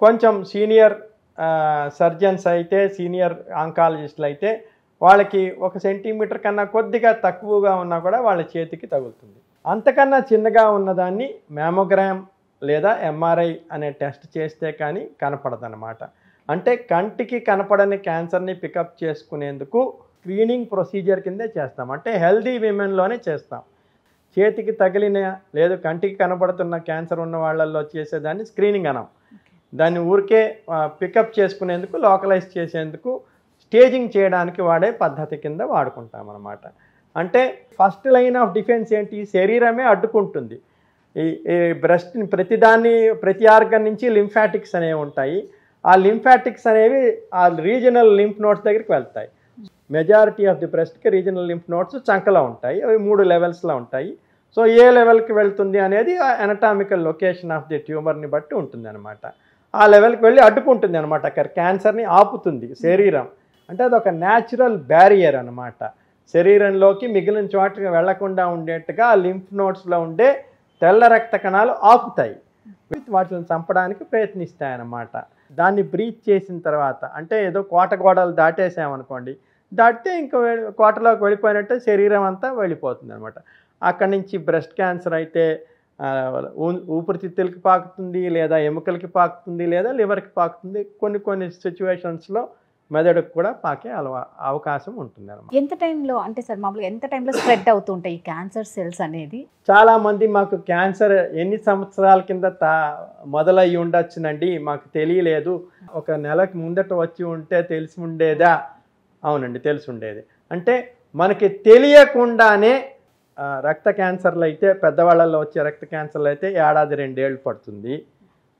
కొంచెం సీనియర్ సర్జన్స్ అయితే, సీనియర్ ఆంకాలజిస్టులు అయితే వాళ్ళకి 1 సెంటీమీటర్ కన్నా కొద్దిగా తక్కువగా ఉన్నా కూడా వాళ్ళ చేతికి తగులుతుంది. అంతకన్నా చిన్నగా ఉన్నదాన్ని మ్యామోగ్రామ్ లేదా ఎంఆర్ఐ అనే టెస్ట్ చేస్తే కానీ కనపడదన్నమాట. అంటే కంటికి కనపడని క్యాన్సర్ని పికప్ చేసుకునేందుకు స్క్రీనింగ్ ప్రొసీజర్ కిందే చేస్తాం. అంటే హెల్దీ విమెన్లోనే చేస్తాం. చేతికి తగిలిన లేదు కంటికి కనపడుతున్న క్యాన్సర్ ఉన్న వాళ్ళల్లో చేసేదాన్ని స్క్రీనింగ్ అనం. దాన్ని ఊరికే పికప్ చేసుకునేందుకు, లోకలైజ్ చేసేందుకు, స్టేజింగ్ చేయడానికి వాడే పద్ధతి కింద వాడుకుంటాం అన్నమాట. అంటే ఫస్ట్ లైన్ ఆఫ్ డిఫెన్స్ ఏంటి, శరీరమే అడ్డుకుంటుంది. ఈ బ్రెస్ట్ని ప్రతి ఆర్గన్ నుంచి లింఫాటిక్స్ అనేవి ఉంటాయి. ఆ లింఫాటిక్స్ అనేవి ఆ రీజనల్ లింఫ్ నోడ్స్ దగ్గరికి వెళ్తాయి. మెజారిటీ ఆఫ్ ది బ్రెస్ట్కి రీజనల్ లింఫ్ నోడ్స్ చంకలో ఉంటాయి. అవి 3 లెవెల్స్లో ఉంటాయి. సో ఏ లెవెల్కి వెళ్తుంది అనేది అనటామికల్ లొకేషన్ ఆఫ్ ది ట్యూమర్ని బట్టి ఉంటుంది అనమాట. ఆ లెవెల్కి వెళ్ళి అడ్డుకుంటుంది అనమాట. అక్కడ క్యాన్సర్ని ఆపుతుంది శరీరం. అంటే అది ఒక న్యాచురల్ బ్యారియర్ అనమాట. శరీరంలోకి మిగిలిన చోటకి వెళ్లకుండా ఉండేట్టుగా లింఫ్ నోడ్స్లో ఉండే తెల్ల రక్త కణాలు ఆపుతాయి, వాటిని చంపడానికి ప్రయత్నిస్తాయన్నమాట. దాన్ని బ్రీచ్ చేసిన తర్వాత, అంటే ఏదో కోట గోడలు దాటేసామనుకోండి, దాటితే ఇంకా కోటలోకి వెళ్ళిపోయినట్టే శరీరం అంతా వెళ్ళిపోతుంది అనమాట. అక్కడి నుంచి బ్రెస్ట్ క్యాన్సర్ అయితే ఊపిరితిత్తులకి పాకుతుంది, లేదా ఎముకలకి పాకుతుంది, లేదా లివర్కి పాకుతుంది. కొన్ని సిచ్యువేషన్స్లో మెదడుకు కూడా పాకే అవకాశం ఉంటుంది అనమాట. ఎంత టైంలో అంటే సార్ మామూలుగా ఎంత టైంలో స్ప్రెడ్ అవుతుంటాయి ఈ క్యాన్సర్ సెల్స్ అనేది? చాలామంది మాకు క్యాన్సర్ ఎన్ని సంవత్సరాల కింద మొదలయ్యి ఉండొచ్చునండి, మాకు తెలియలేదు, ఒక నెలకు ముందట వచ్చి ఉంటే తెలిసి ఉండేదా? అవునండి, తెలిసి ఉండేది. అంటే మనకి తెలియకుండానే రక్త క్యాన్సర్లు అయితే, పెద్దవాళ్ళల్లో వచ్చే రక్త క్యాన్సర్లు అయితే 1-2 ఏళ్ళు పడుతుంది.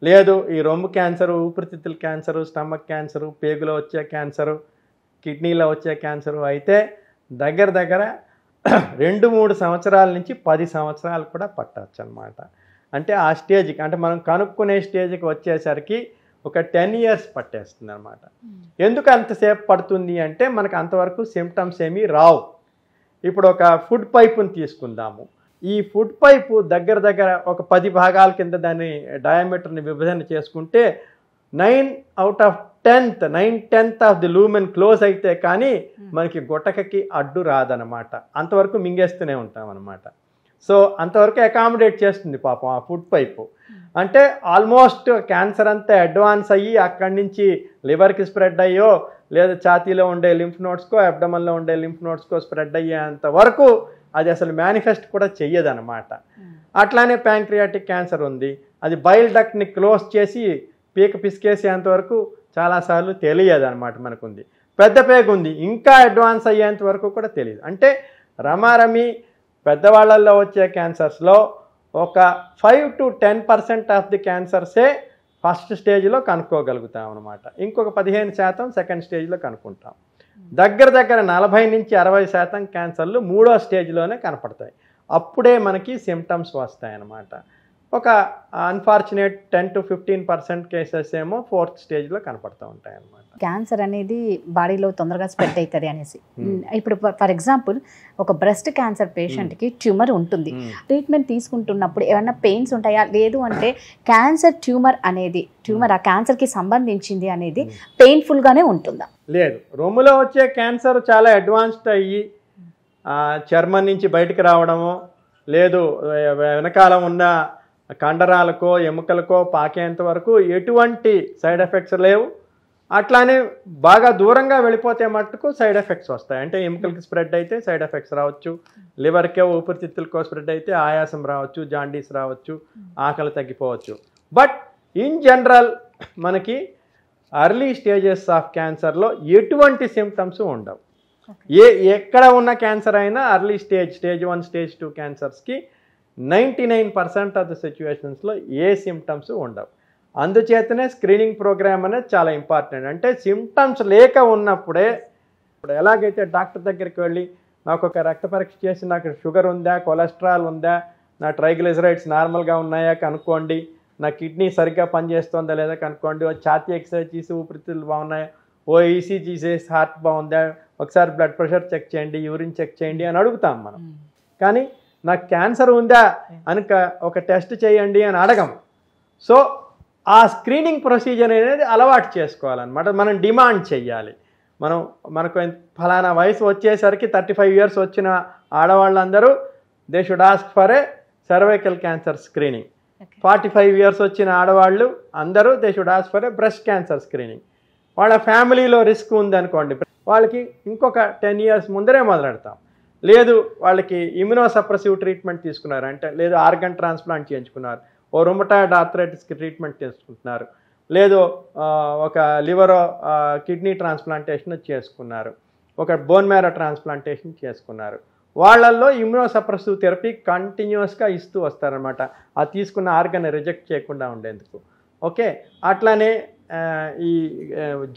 లేదు ఈ రొమ్ము క్యాన్సరు, ఊపిరితిత్తుల క్యాన్సరు, స్టమక్ క్యాన్సరు, పేగులో వచ్చే క్యాన్సరు, కిడ్నీలో వచ్చే క్యాన్సరు అయితే దగ్గర 2-3 సంవత్సరాల నుంచి 10 సంవత్సరాలు కూడా పట్టవచ్చు అనమాట. అంటే ఆ స్టేజ్కి, అంటే మనం కనుక్కునే స్టేజ్కి వచ్చేసరికి ఒక 10 ఇయర్స్ పట్టేస్తుంది అనమాట. ఎందుకు అంతసేపు పడుతుంది అంటే మనకు అంతవరకు సిమ్టమ్స్ ఏమీ రావు. ఇప్పుడు ఒక ఫుడ్ పైపుని తీసుకుందాము. ఈ ఫుడ్ పైపు దగ్గర ఒక 10 భాగాల కింద దాని డయామీటర్ని విభజన చేసుకుంటే 9/10 ఆఫ్ ది లూమెన్ క్లోజ్ అయితే కానీ మనకి గుట్టకకి అడ్డు రాదనమాట. అంతవరకు మింగేస్తూనే ఉంటాం అనమాట. సో అంతవరకు అకామిడేట్ చేస్తుంది పాపం ఆ ఫుడ్ పైపు. అంటే ఆల్మోస్ట్ క్యాన్సర్ అంతా అడ్వాన్స్ అయ్యి అక్కడి నుంచి లివర్కి స్ప్రెడ్ అయ్యో, లేదా ఛాతీలో ఉండే లింఫ్ నోడ్స్కో, అబ్డమన్లో ఉండే లింఫ్ నోడ్స్కో స్ప్రెడ్ అయ్యేంత వరకు అది అసలు మేనిఫెస్ట్ కూడా చెయ్యదనమాట. అట్లానే ప్యాంక్రియాటిక్ క్యాన్సర్ ఉంది, అది బైల్ డక్ట్ని క్లోజ్ చేసి పీక పిసికేసేంత వరకు చాలాసార్లు తెలియదు అనమాట మనకుంది. పెద్ద పేగు ఉంది, ఇంకా అడ్వాన్స్ అయ్యేంత వరకు కూడా తెలియదు. అంటే రమారమి పెద్దవాళ్ళల్లో వచ్చే క్యాన్సర్స్లో ఒక 5-10% ఆఫ్ ది క్యాన్సర్సే ఫస్ట్ స్టేజ్లో కనుక్కోగలుగుతాం అనమాట. ఇంకొక 15% సెకండ్ స్టేజ్లో కనుక్కుంటాం. దగ్గర 40-60% క్యాన్సర్లు 3వ స్టేజ్లోనే కనపడతాయి. అప్పుడే మనకి సిమ్టమ్స్ వస్తాయన్నమాట. ఒక అన్ఫార్చునేట్ 10-15% కేసెస్ ఏమో 4th స్టేజ్లో కనపడుతూ ఉంటాయి అన్నమాట. క్యాన్సర్ అనేది బాడీలో తొందరగా స్ప్రెడ్ అవుతుంది అనేసి. ఇప్పుడు ఫర్ ఎగ్జాంపుల్ ఒక బ్రెస్ట్ క్యాన్సర్ పేషెంట్కి ట్యూమర్ ఉంటుంది, ట్రీట్మెంట్ తీసుకుంటున్నప్పుడు ఏమైనా పెయిన్స్ ఉంటాయా? లేదు అంటే క్యాన్సర్ ట్యూమర్ ఆ క్యాన్సర్కి సంబంధించింది అనేది పెయిన్ఫుల్గానే ఉంటుందా? లేదు, రొమ్ములో వచ్చే క్యాన్సర్ చాలా అడ్వాన్స్డ్ అయ్యి చర్మం నుంచి బయటకు రావడము, లేదు వెనకాల ఉన్న కండరాలకో ఎముకలకో పాకేంత వరకు ఎటువంటి సైడ్ ఎఫెక్ట్స్ లేవు. అట్లానే బాగా దూరంగా వెళ్ళిపోతే మట్టుకు సైడ్ ఎఫెక్ట్స్ వస్తాయి. అంటే ఎముకలకి స్ప్రెడ్ అయితే సైడ్ ఎఫెక్ట్స్ రావచ్చు, లివర్కో ఊపిరితిత్తులకో స్ప్రెడ్ అయితే ఆయాసం రావచ్చు, జాండీస్ రావచ్చు, ఆకలి తగ్గిపోవచ్చు. బట్ ఇన్ జనరల్ మనకి అర్లీ స్టేజెస్ ఆఫ్ క్యాన్సర్లో ఎటువంటి సిమ్టమ్స్ ఉండవు. ఎక్కడ ఉన్న క్యాన్సర్ అయినా early stage 1, stage 2 క్యాన్సర్స్కి 99% of the సిచ్యువేషన్స్లో ఏ సిమ్టమ్స్ ఉండవు. అందుచేతనే స్క్రీనింగ్ ప్రోగ్రామ్ అనేది చాలా ఇంపార్టెంట్. అంటే సిమ్టమ్స్ లేక ఉన్నప్పుడే, ఇప్పుడు ఎలాగైతే డాక్టర్ దగ్గరికి వెళ్ళి నాకు ఒక రక్త పరీక్ష చేసి నాకు షుగర్ ఉందా, కొలెస్ట్రాల్ ఉందా, నా ట్రైగ్లిజరైడ్స్ నార్మల్గా ఉన్నాయా కనుక్కోండి, నా కిడ్నీ సరిగ్గా పనిచేస్తుందా లేదా కనుక్కోండి, ఛాతీ ఎక్సర్సైజ్ చేసి ఊపిరితిత్తులు బాగున్నాయా, ఈసీజీ చేసి హార్ట్ బాగుందా, ఒకసారి బ్లడ్ ప్రెషర్ చెక్ చేయండి, యూరిన్ చెక్ చేయండి అని అడుగుతాం మనం. కానీ నాకు క్యాన్సర్ ఉందా అని ఒక టెస్ట్ చేయండి అని అడగం. సో ఆ స్క్రీనింగ్ ప్రొసీజర్ అనేది అలవాటు చేసుకోవాలన్నమాట. మనం డిమాండ్ చెయ్యాలి. మనకు ఫలానా వయసు వచ్చేసరికి 35 ఇయర్స్ వచ్చిన ఆడవాళ్ళందరూ they should ask for a cervical cancer screening. 45 years వచ్చిన ఆడవాళ్ళు అందరూ they should ask for a breast cancer screening. వాళ్ళ ఫ్యామిలీలో రిస్క్ ఉందనుకోండి, వాళ్ళకి ఇంకొక 10 ఇయర్స్ ముందరే మొదలెడతాం. లేదు వాళ్ళకి ఇమ్యునోసప్రెసివ్ ట్రీట్మెంట్ తీసుకున్నారు అంటే, లేదు ఆర్గన్ ట్రాన్స్ప్లాంట్ చేయించుకున్నారు, ఓ రుమటాయిడ్ ఆర్థరైటిస్కి ట్రీట్మెంట్ చేసుకుంటున్నారు, లేదు ఒక లివరో కిడ్నీ ట్రాన్స్ప్లాంటేషన్ చేసుకున్నారు, ఒక బోన్ మ్యారో ట్రాన్స్ప్లాంటేషన్ చేసుకున్నారు, వాళ్ళల్లో ఇమ్యునోసప్రెసివ్ థెరపీ కంటిన్యూస్గా ఇస్తూ వస్తారనమాట, ఆ తీసుకున్న ఆర్గన్ రిజెక్ట్ చేయకుండా ఉండేందుకు. ఓకే, అట్లానే ఈ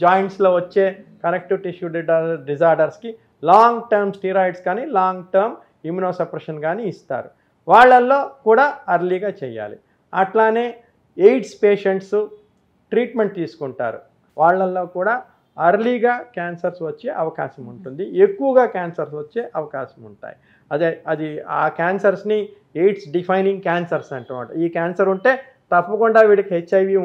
జాయింట్స్లో వచ్చే కనెక్టివ్ టిష్యూ డిజార్డర్స్కి లాంగ్ టర్మ్ స్టీరాయిడ్స్ కానీ లాంగ్ టర్మ్ ఇమ్యునోసప్రెషన్ కానీ ఇస్తారు. వాళ్ళల్లో కూడా అర్లీగా చేయాలి. అట్లానే ఎయిడ్స్ పేషెంట్స్ ట్రీట్మెంట్ తీసుకుంటారు, వాళ్ళల్లో కూడా అర్లీగా క్యాన్సర్స్ వచ్చే అవకాశం ఉంటుంది, ఎక్కువగా క్యాన్సర్స్ వచ్చే అవకాశం ఉంటాయి. అది ఆ క్యాన్సర్స్ని ఎయిడ్స్ డిఫైనింగ్ క్యాన్సర్స్ అంటామాట. ఈ క్యాన్సర్ ఉంటే తప్పకుండా వీడికి హెచ్ఐవి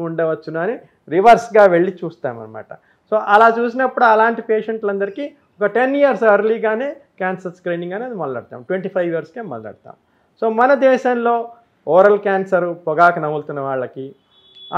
ఉండవచ్చును అని రివర్స్గా వెళ్ళి చూస్తామన్నమాట. సో అలా చూసినప్పుడు అలాంటి పేషెంట్లందరికీ ఒక 10 years ఎర్లీగానే క్యాన్సర్ స్క్రీనింగ్ అనేది మొదలెడతాం, 25 yearsకే మొదలెడతాం. సో మన దేశంలో ఓరల్ క్యాన్సరు పొగాకు నములుతున్న వాళ్ళకి,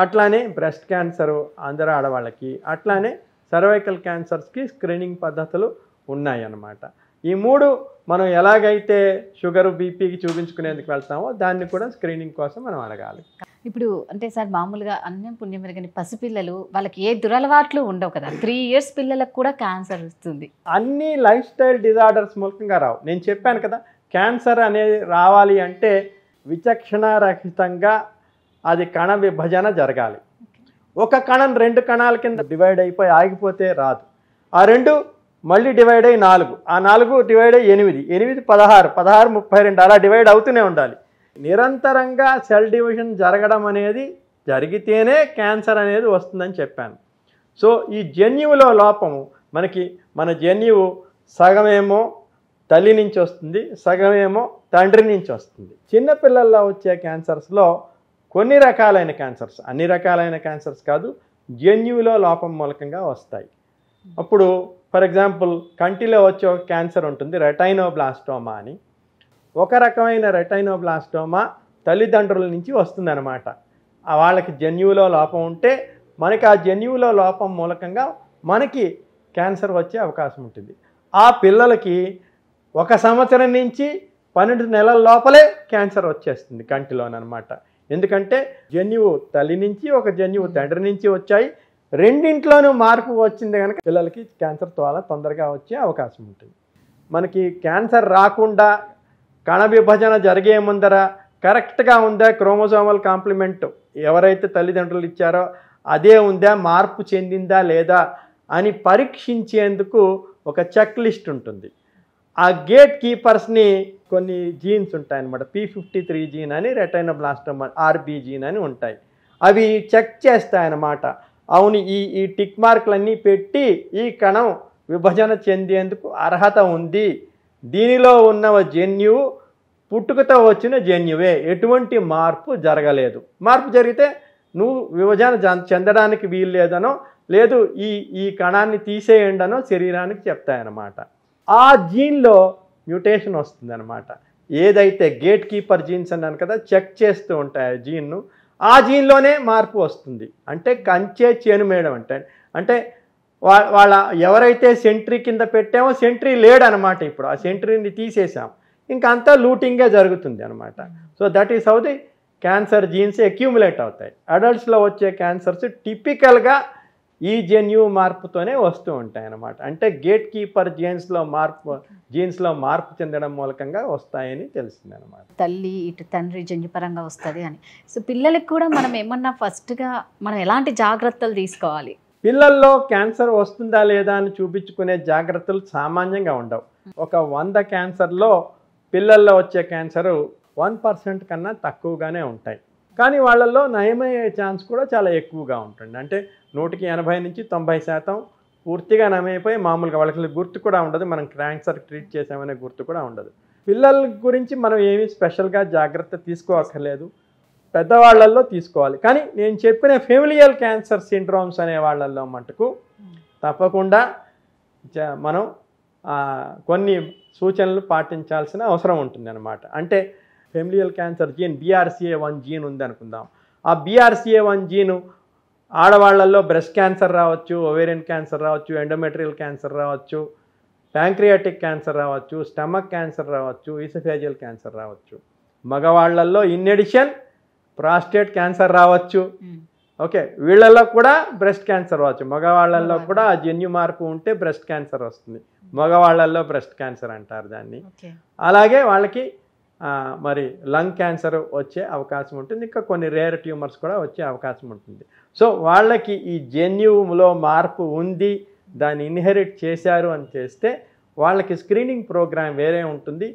అట్లానే బ్రెస్ట్ క్యాన్సరు అందరూ ఆడవాళ్ళకి, అట్లానే సర్వైకల్ క్యాన్సర్స్కి స్క్రీనింగ్ పద్ధతులు ఉన్నాయన్నమాట. ఈ 3 మనం ఎలాగైతే షుగర్ బీపీకి చూపించుకునేందుకు వెళ్తామో దాన్ని కూడా స్క్రీనింగ్ కోసం మనం అడగాలి. ఇప్పుడు అంటే సార్ మామూలుగా అన్నం పుణ్యం మెరుగని పసిపిల్లలు వాళ్ళకి ఏ దురలవాట్లు ఉండవు కదా, 3 years పిల్లలకు కూడా క్యాన్సర్ వస్తుంది. అన్ని లైఫ్ స్టైల్ డిజార్డర్స్ మూలంగా రావు. నేను చెప్పాను కదా, క్యాన్సర్ అనేది రావాలి అంటే విచక్షణారహితంగా అది కణ విభజన జరగాలి. ఒక కణం 2 కణాల కింద డివైడ్ అయిపోయి ఆగిపోతే రాదు. ఆ 2 మళ్ళీ డివైడ్ అయ్యి 4, ఆ 4 డివైడ్ అయ్యి 8, 8 16, 16 32 అలా డివైడ్ అవుతూనే ఉండాలి. నిరంతరంగా సెల్ డివిజన్ జరగడం అనేది జరిగితేనే క్యాన్సర్ అనేది వస్తుందని చెప్పాను. సో ఈ జన్యువులో లోపము మన జన్యువు సగమేమో తల్లి నుంచి వస్తుంది, సగమేమో తండ్రి నుంచి వస్తుంది. చిన్నపిల్లల్లో వచ్చే క్యాన్సర్స్లో కొన్ని రకాలైన క్యాన్సర్స్, అన్ని రకాలైన క్యాన్సర్స్ కాదు, జన్యువులో లోపం మూలకంగా వస్తాయి. అప్పుడు ఫర్ ఎగ్జాంపుల్ కంటిలో వచ్చే ఒక క్యాన్సర్ ఉంటుంది, రెటైనోబ్లాస్టోమా అని. ఒక రకమైన రెటైనోబ్లాస్టోమా తల్లిదండ్రుల నుంచి వస్తుందన్నమాట. వాళ్ళకి జన్యువులో లోపం ఉంటే మనకి ఆ జన్యువులో లోపం మూలకంగా మనకి క్యాన్సర్ వచ్చే అవకాశం ఉంటుంది. ఆ పిల్లలకి 1 సంవత్సరం నుంచి 12 నెలల లోపలే క్యాన్సర్ వచ్చేస్తుంది కంటిలోనమాట. ఎందుకంటే జన్యువు తల్లి నుంచి, ఒక జన్యువు తండ్రి నుంచి వచ్చాయి. రెండింట్లోనూ మార్పు వచ్చింది కనుక పిల్లలకి క్యాన్సర్ చాలా తొందరగా వచ్చే అవకాశం ఉంటుంది. మనకి క్యాన్సర్ రాకుండా కణ విభజన జరిగే ముందర కరెక్ట్గా ఉందా, క్రోమోజోమల్ కాంప్లిమెంట్ ఎవరైతే తల్లిదండ్రులు ఇచ్చారో అదే ఉందా, మార్పు చెందిందా లేదా అని పరీక్షించేందుకు ఒక చెక్ లిస్ట్ ఉంటుంది. ఆ గేట్ కీపర్స్ని కొన్ని జీన్స్ ఉంటాయన్నమాట, P53 జీన్ అని, రెటైనోబ్లాస్టోమా RB జీన్ అని ఉంటాయి. అవి చెక్ చేస్తాయన్నమాట. అవును, ఈ టిక్ మార్కులన్నీ పెట్టి ఈ కణం విభజన చెందేందుకు అర్హత ఉంది, దీనిలో ఉన్న జన్యువు పుట్టుకతో వచ్చిన జన్యువే, ఎటువంటి మార్పు జరగలేదు. మార్పు జరిగితే నువ్వు విభజన చెందడానికి వీలు లేదనో, లేదు ఈ కణాన్ని తీసేయండనో శరీరానికి చెప్తాయన్నమాట. ఆ జీన్లో మ్యూటేషన్ వస్తుందన్నమాట. ఏదైతే గేట్ కీపర్ జీన్స్ అన్నాను కదా, చెక్ చేస్తూ ఉంటాయి ఆ జీన్ను, ఆ జీన్లోనే మార్పు వస్తుంది. అంటే కంచే చేను మేయడం అంటే వాళ్ళ ఎవరైతే సెంట్రీ కింద పెట్టామో సెంట్రీ లేడనమాట. ఇప్పుడు ఆ సెంట్రీని తీసేసాం, ఇంకా అంతా లూటింగే జరుగుతుంది అనమాట. So that is how the cancer jeans accumulate అవుతాయి. అడల్ట్స్లో వచ్చే క్యాన్సర్స్ టిపికల్గా ఈ జన్యు మార్పుతోనే వస్తూ ఉంటాయి అన్నమాట. అంటే గేట్ కీపర్ జీన్స్లో మార్పు చెందడం మూలకంగా వస్తాయని తెలిసింది అనమాట. తల్లి ఇటు తండ్రి జన్యుపరంగా వస్తుంది అని. సో పిల్లలకు కూడా మనం ఏమన్నా ఫస్ట్గా మనం ఎలాంటి జాగ్రత్తలు తీసుకోవాలి? పిల్లల్లో క్యాన్సర్ వస్తుందా లేదా అని చూపించుకునే జాగ్రత్తలు సామాన్యంగా ఉండవు. ఒక 100 క్యాన్సర్లో పిల్లల్లో వచ్చే క్యాన్సరు 1% కన్నా తక్కువగానే ఉంటాయి. కానీ వాళ్ళల్లో నయమయ్యే ఛాన్స్ కూడా చాలా ఎక్కువగా ఉంటుంది. అంటే 100కి 80 నుంచి 90% పూర్తిగా నయమైపోయి మామూలుగా వాళ్ళకి గుర్తు కూడా ఉండదు, మనం క్యాన్సర్ ట్రీట్ చేసామనే గుర్తు కూడా ఉండదు. పిల్లల గురించి మనం ఏమీ స్పెషల్గా జాగ్రత్త తీసుకోవక్కర్లేదు, పెద్దవాళ్ళల్లో తీసుకోవాలి. కానీ నేను చెప్పిన ఫెమిలియల్ క్యాన్సర్ సిండ్రోమ్స్ అనే వాళ్ళల్లో మటుకు తప్పకుండా మనం కొన్ని సూచనలు పాటించాల్సిన అవసరం ఉంటుంది అన్నమాట. అంటే familial cancer gene BRCA1 gene ఉంది అనుకుందాం. ఆ BRCA1 జీను ఆడవాళ్లలో బ్రెస్ట్ క్యాన్సర్ రావచ్చు, ఓవేరియన్ క్యాన్సర్ రావచ్చు, ఎండోమెట్రియల్ క్యాన్సర్ రావచ్చు, ప్యాంక్రియాటిక్ క్యాన్సర్ రావచ్చు, స్టమక్ క్యాన్సర్ రావచ్చు, ఈసోఫేజియల్ క్యాన్సర్ రావచ్చు. మగవాళ్లలో ఇన్ ఎడిషన్ ప్రాస్టేట్ క్యాన్సర్ రావచ్చు. ఓకే, వీళ్ళల్లో కూడా బ్రెస్ట్ క్యాన్సర్ రావచ్చు. మగవాళ్లలో కూడా ఆ జన్యు మార్పు ఉంటే బ్రెస్ట్ క్యాన్సర్ వస్తుంది, మగవాళ్లలో బ్రెస్ట్ క్యాన్సర్ అంటారు దాన్ని. అలాగే వాళ్ళకి మరి లంగ్ క్యాన్సర్ వచ్చే అవకాశం ఉంటుంది, ఇంకా కొన్ని రేర్ ట్యూమర్స్ కూడా వచ్చే అవకాశం ఉంటుంది. సో వాళ్ళకి ఈ జన్యువులో మార్పు ఉంది, దాన్ని ఇన్హెరిట్ చేశారు అని చేస్తే వాళ్ళకి స్క్రీనింగ్ ప్రోగ్రామ్ వేరే ఉంటుంది.